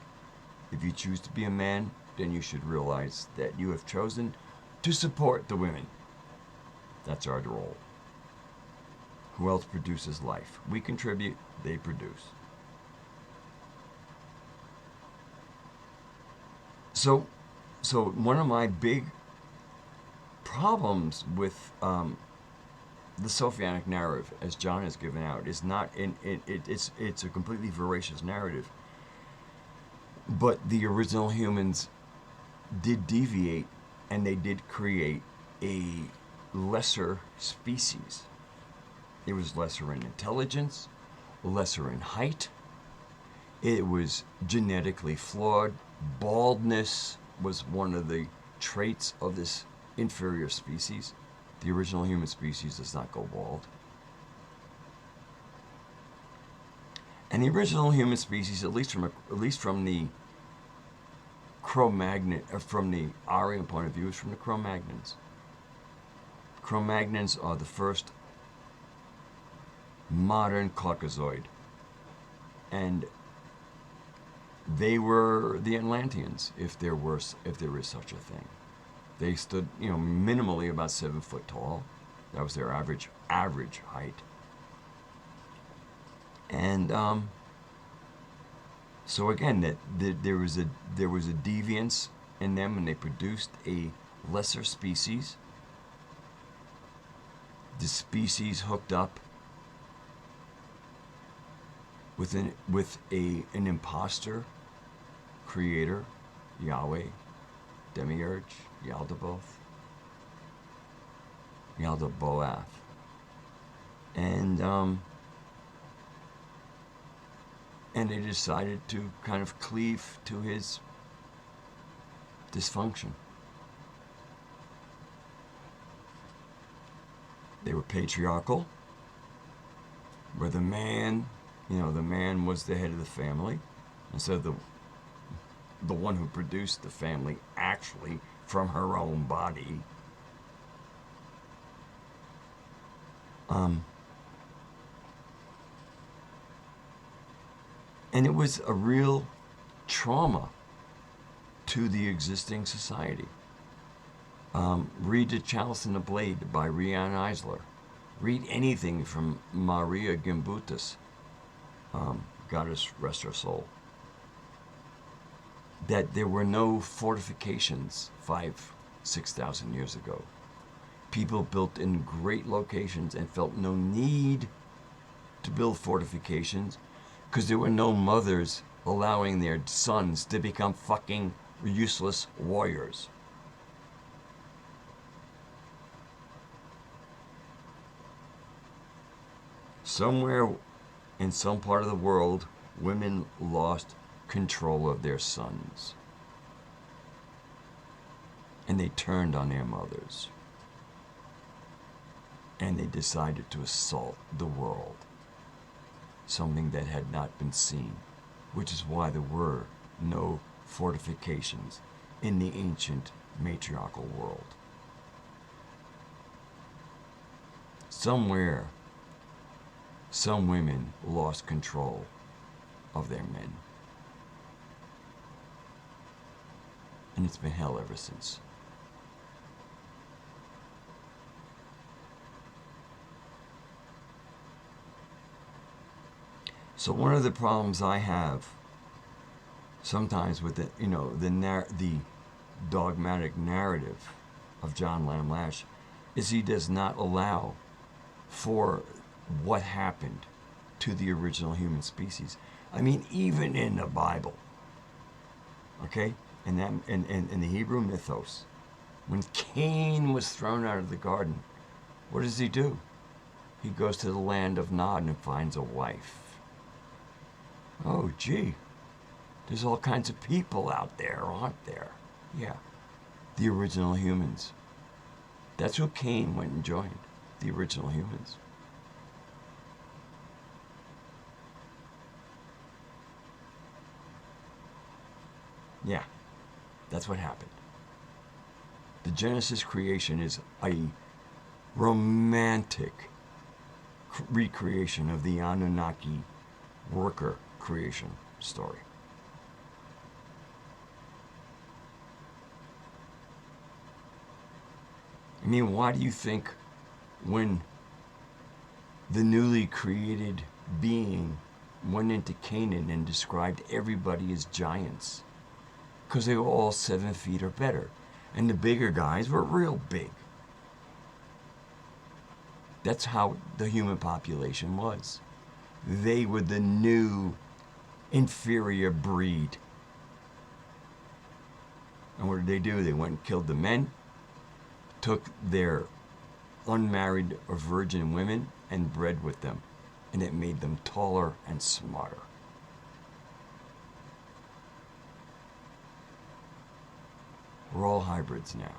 If you choose to be a man, then you should realize that you have chosen to support the women. That's our role. Who else produces life? We contribute, they produce. So one of my big problems with the Sophianic narrative, as John has given out, is not it's a completely veracious narrative. But the original humans did deviate, and they did create a lesser species. It was lesser in intelligence, lesser in height. It was genetically flawed. Baldness was one of the traits of this inferior species. The original human species does not go bald. And the original human species, at least from the Cro-Magnon, from the Aryan point of view, is from the Cro-Magnons. Cro-Magnons are the first modern Caucasoid, and they were the Atlanteans, if there is such a thing. They stood, minimally about 7 foot tall. That was their average height. And so again, there was a deviance in them, and they produced a lesser species. The species hooked up with an imposter creator, Yahweh, Demiurge, Yaldabaoth, and they decided to kind of cleave to his dysfunction. They were patriarchal, where the man was the head of the family, and so the one who produced the family actually from her own body. And it was a real trauma to the existing society. Read The Chalice and the Blade by Rian Eisler. Read anything from Maria Gimbutas, goddess rest her soul. That there were no fortifications 5,000-6,000 years ago. People built in great locations and felt no need to build fortifications because there were no mothers allowing their sons to become fucking useless warriors. Somewhere in some part of the world, women lost control of their sons. And they turned on their mothers. And they decided to assault the world. Something that had not been seen, which is why there were no fortifications in the ancient matriarchal world. Somewhere, some women lost control of their men. And it's been hell ever since. So one of the problems I have sometimes with the dogmatic narrative of John Lamb Lash is he does not allow for what happened to the original human species. I mean, even in the Bible, okay, in the Hebrew mythos, when Cain was thrown out of the garden, what does he do? He goes to the land of Nod and finds a wife. Oh, gee, there's all kinds of people out there, aren't there? Yeah, the original humans. That's who Cain went and joined, the original humans. Yeah, that's what happened. The Genesis creation is a romantic recreation of the Anunnaki worker creation story. I mean, why do you think when the newly created being went into Canaan and described everybody as giants because they were all 7 feet or better. And the bigger guys were real big. That's how the human population was. They were the new inferior breed. And what did they do? They went and killed the men, took their unmarried or virgin women and bred with them. And it made them taller and smarter. We're all hybrids now.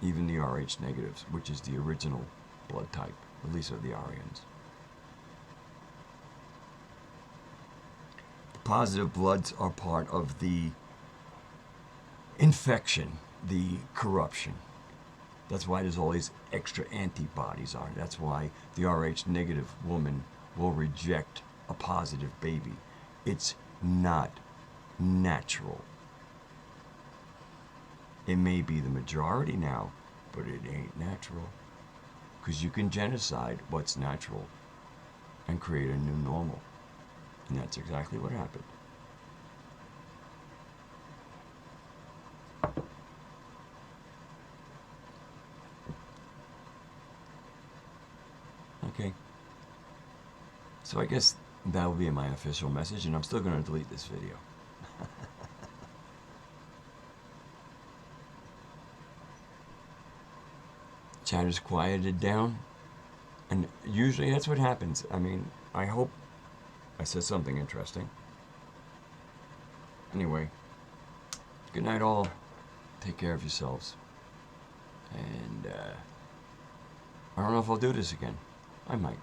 Even the Rh negatives, which is the original blood type, at least of the Aryans. The positive bloods are part of the infection, the corruption. That's why there's all these extra antibodies on it. That's why the Rh negative woman will reject a positive baby. It's not natural. It may be the majority now, but it ain't natural. Because you can genocide what's natural and create a new normal. And that's exactly what happened. Okay. So I guess that will be my official message, and I'm still going to delete this video. Chat is quieted down, and usually that's what happens. I mean, I hope I said something interesting. Anyway, good night all. Take care of yourselves. And I don't know if I'll do this again. I might.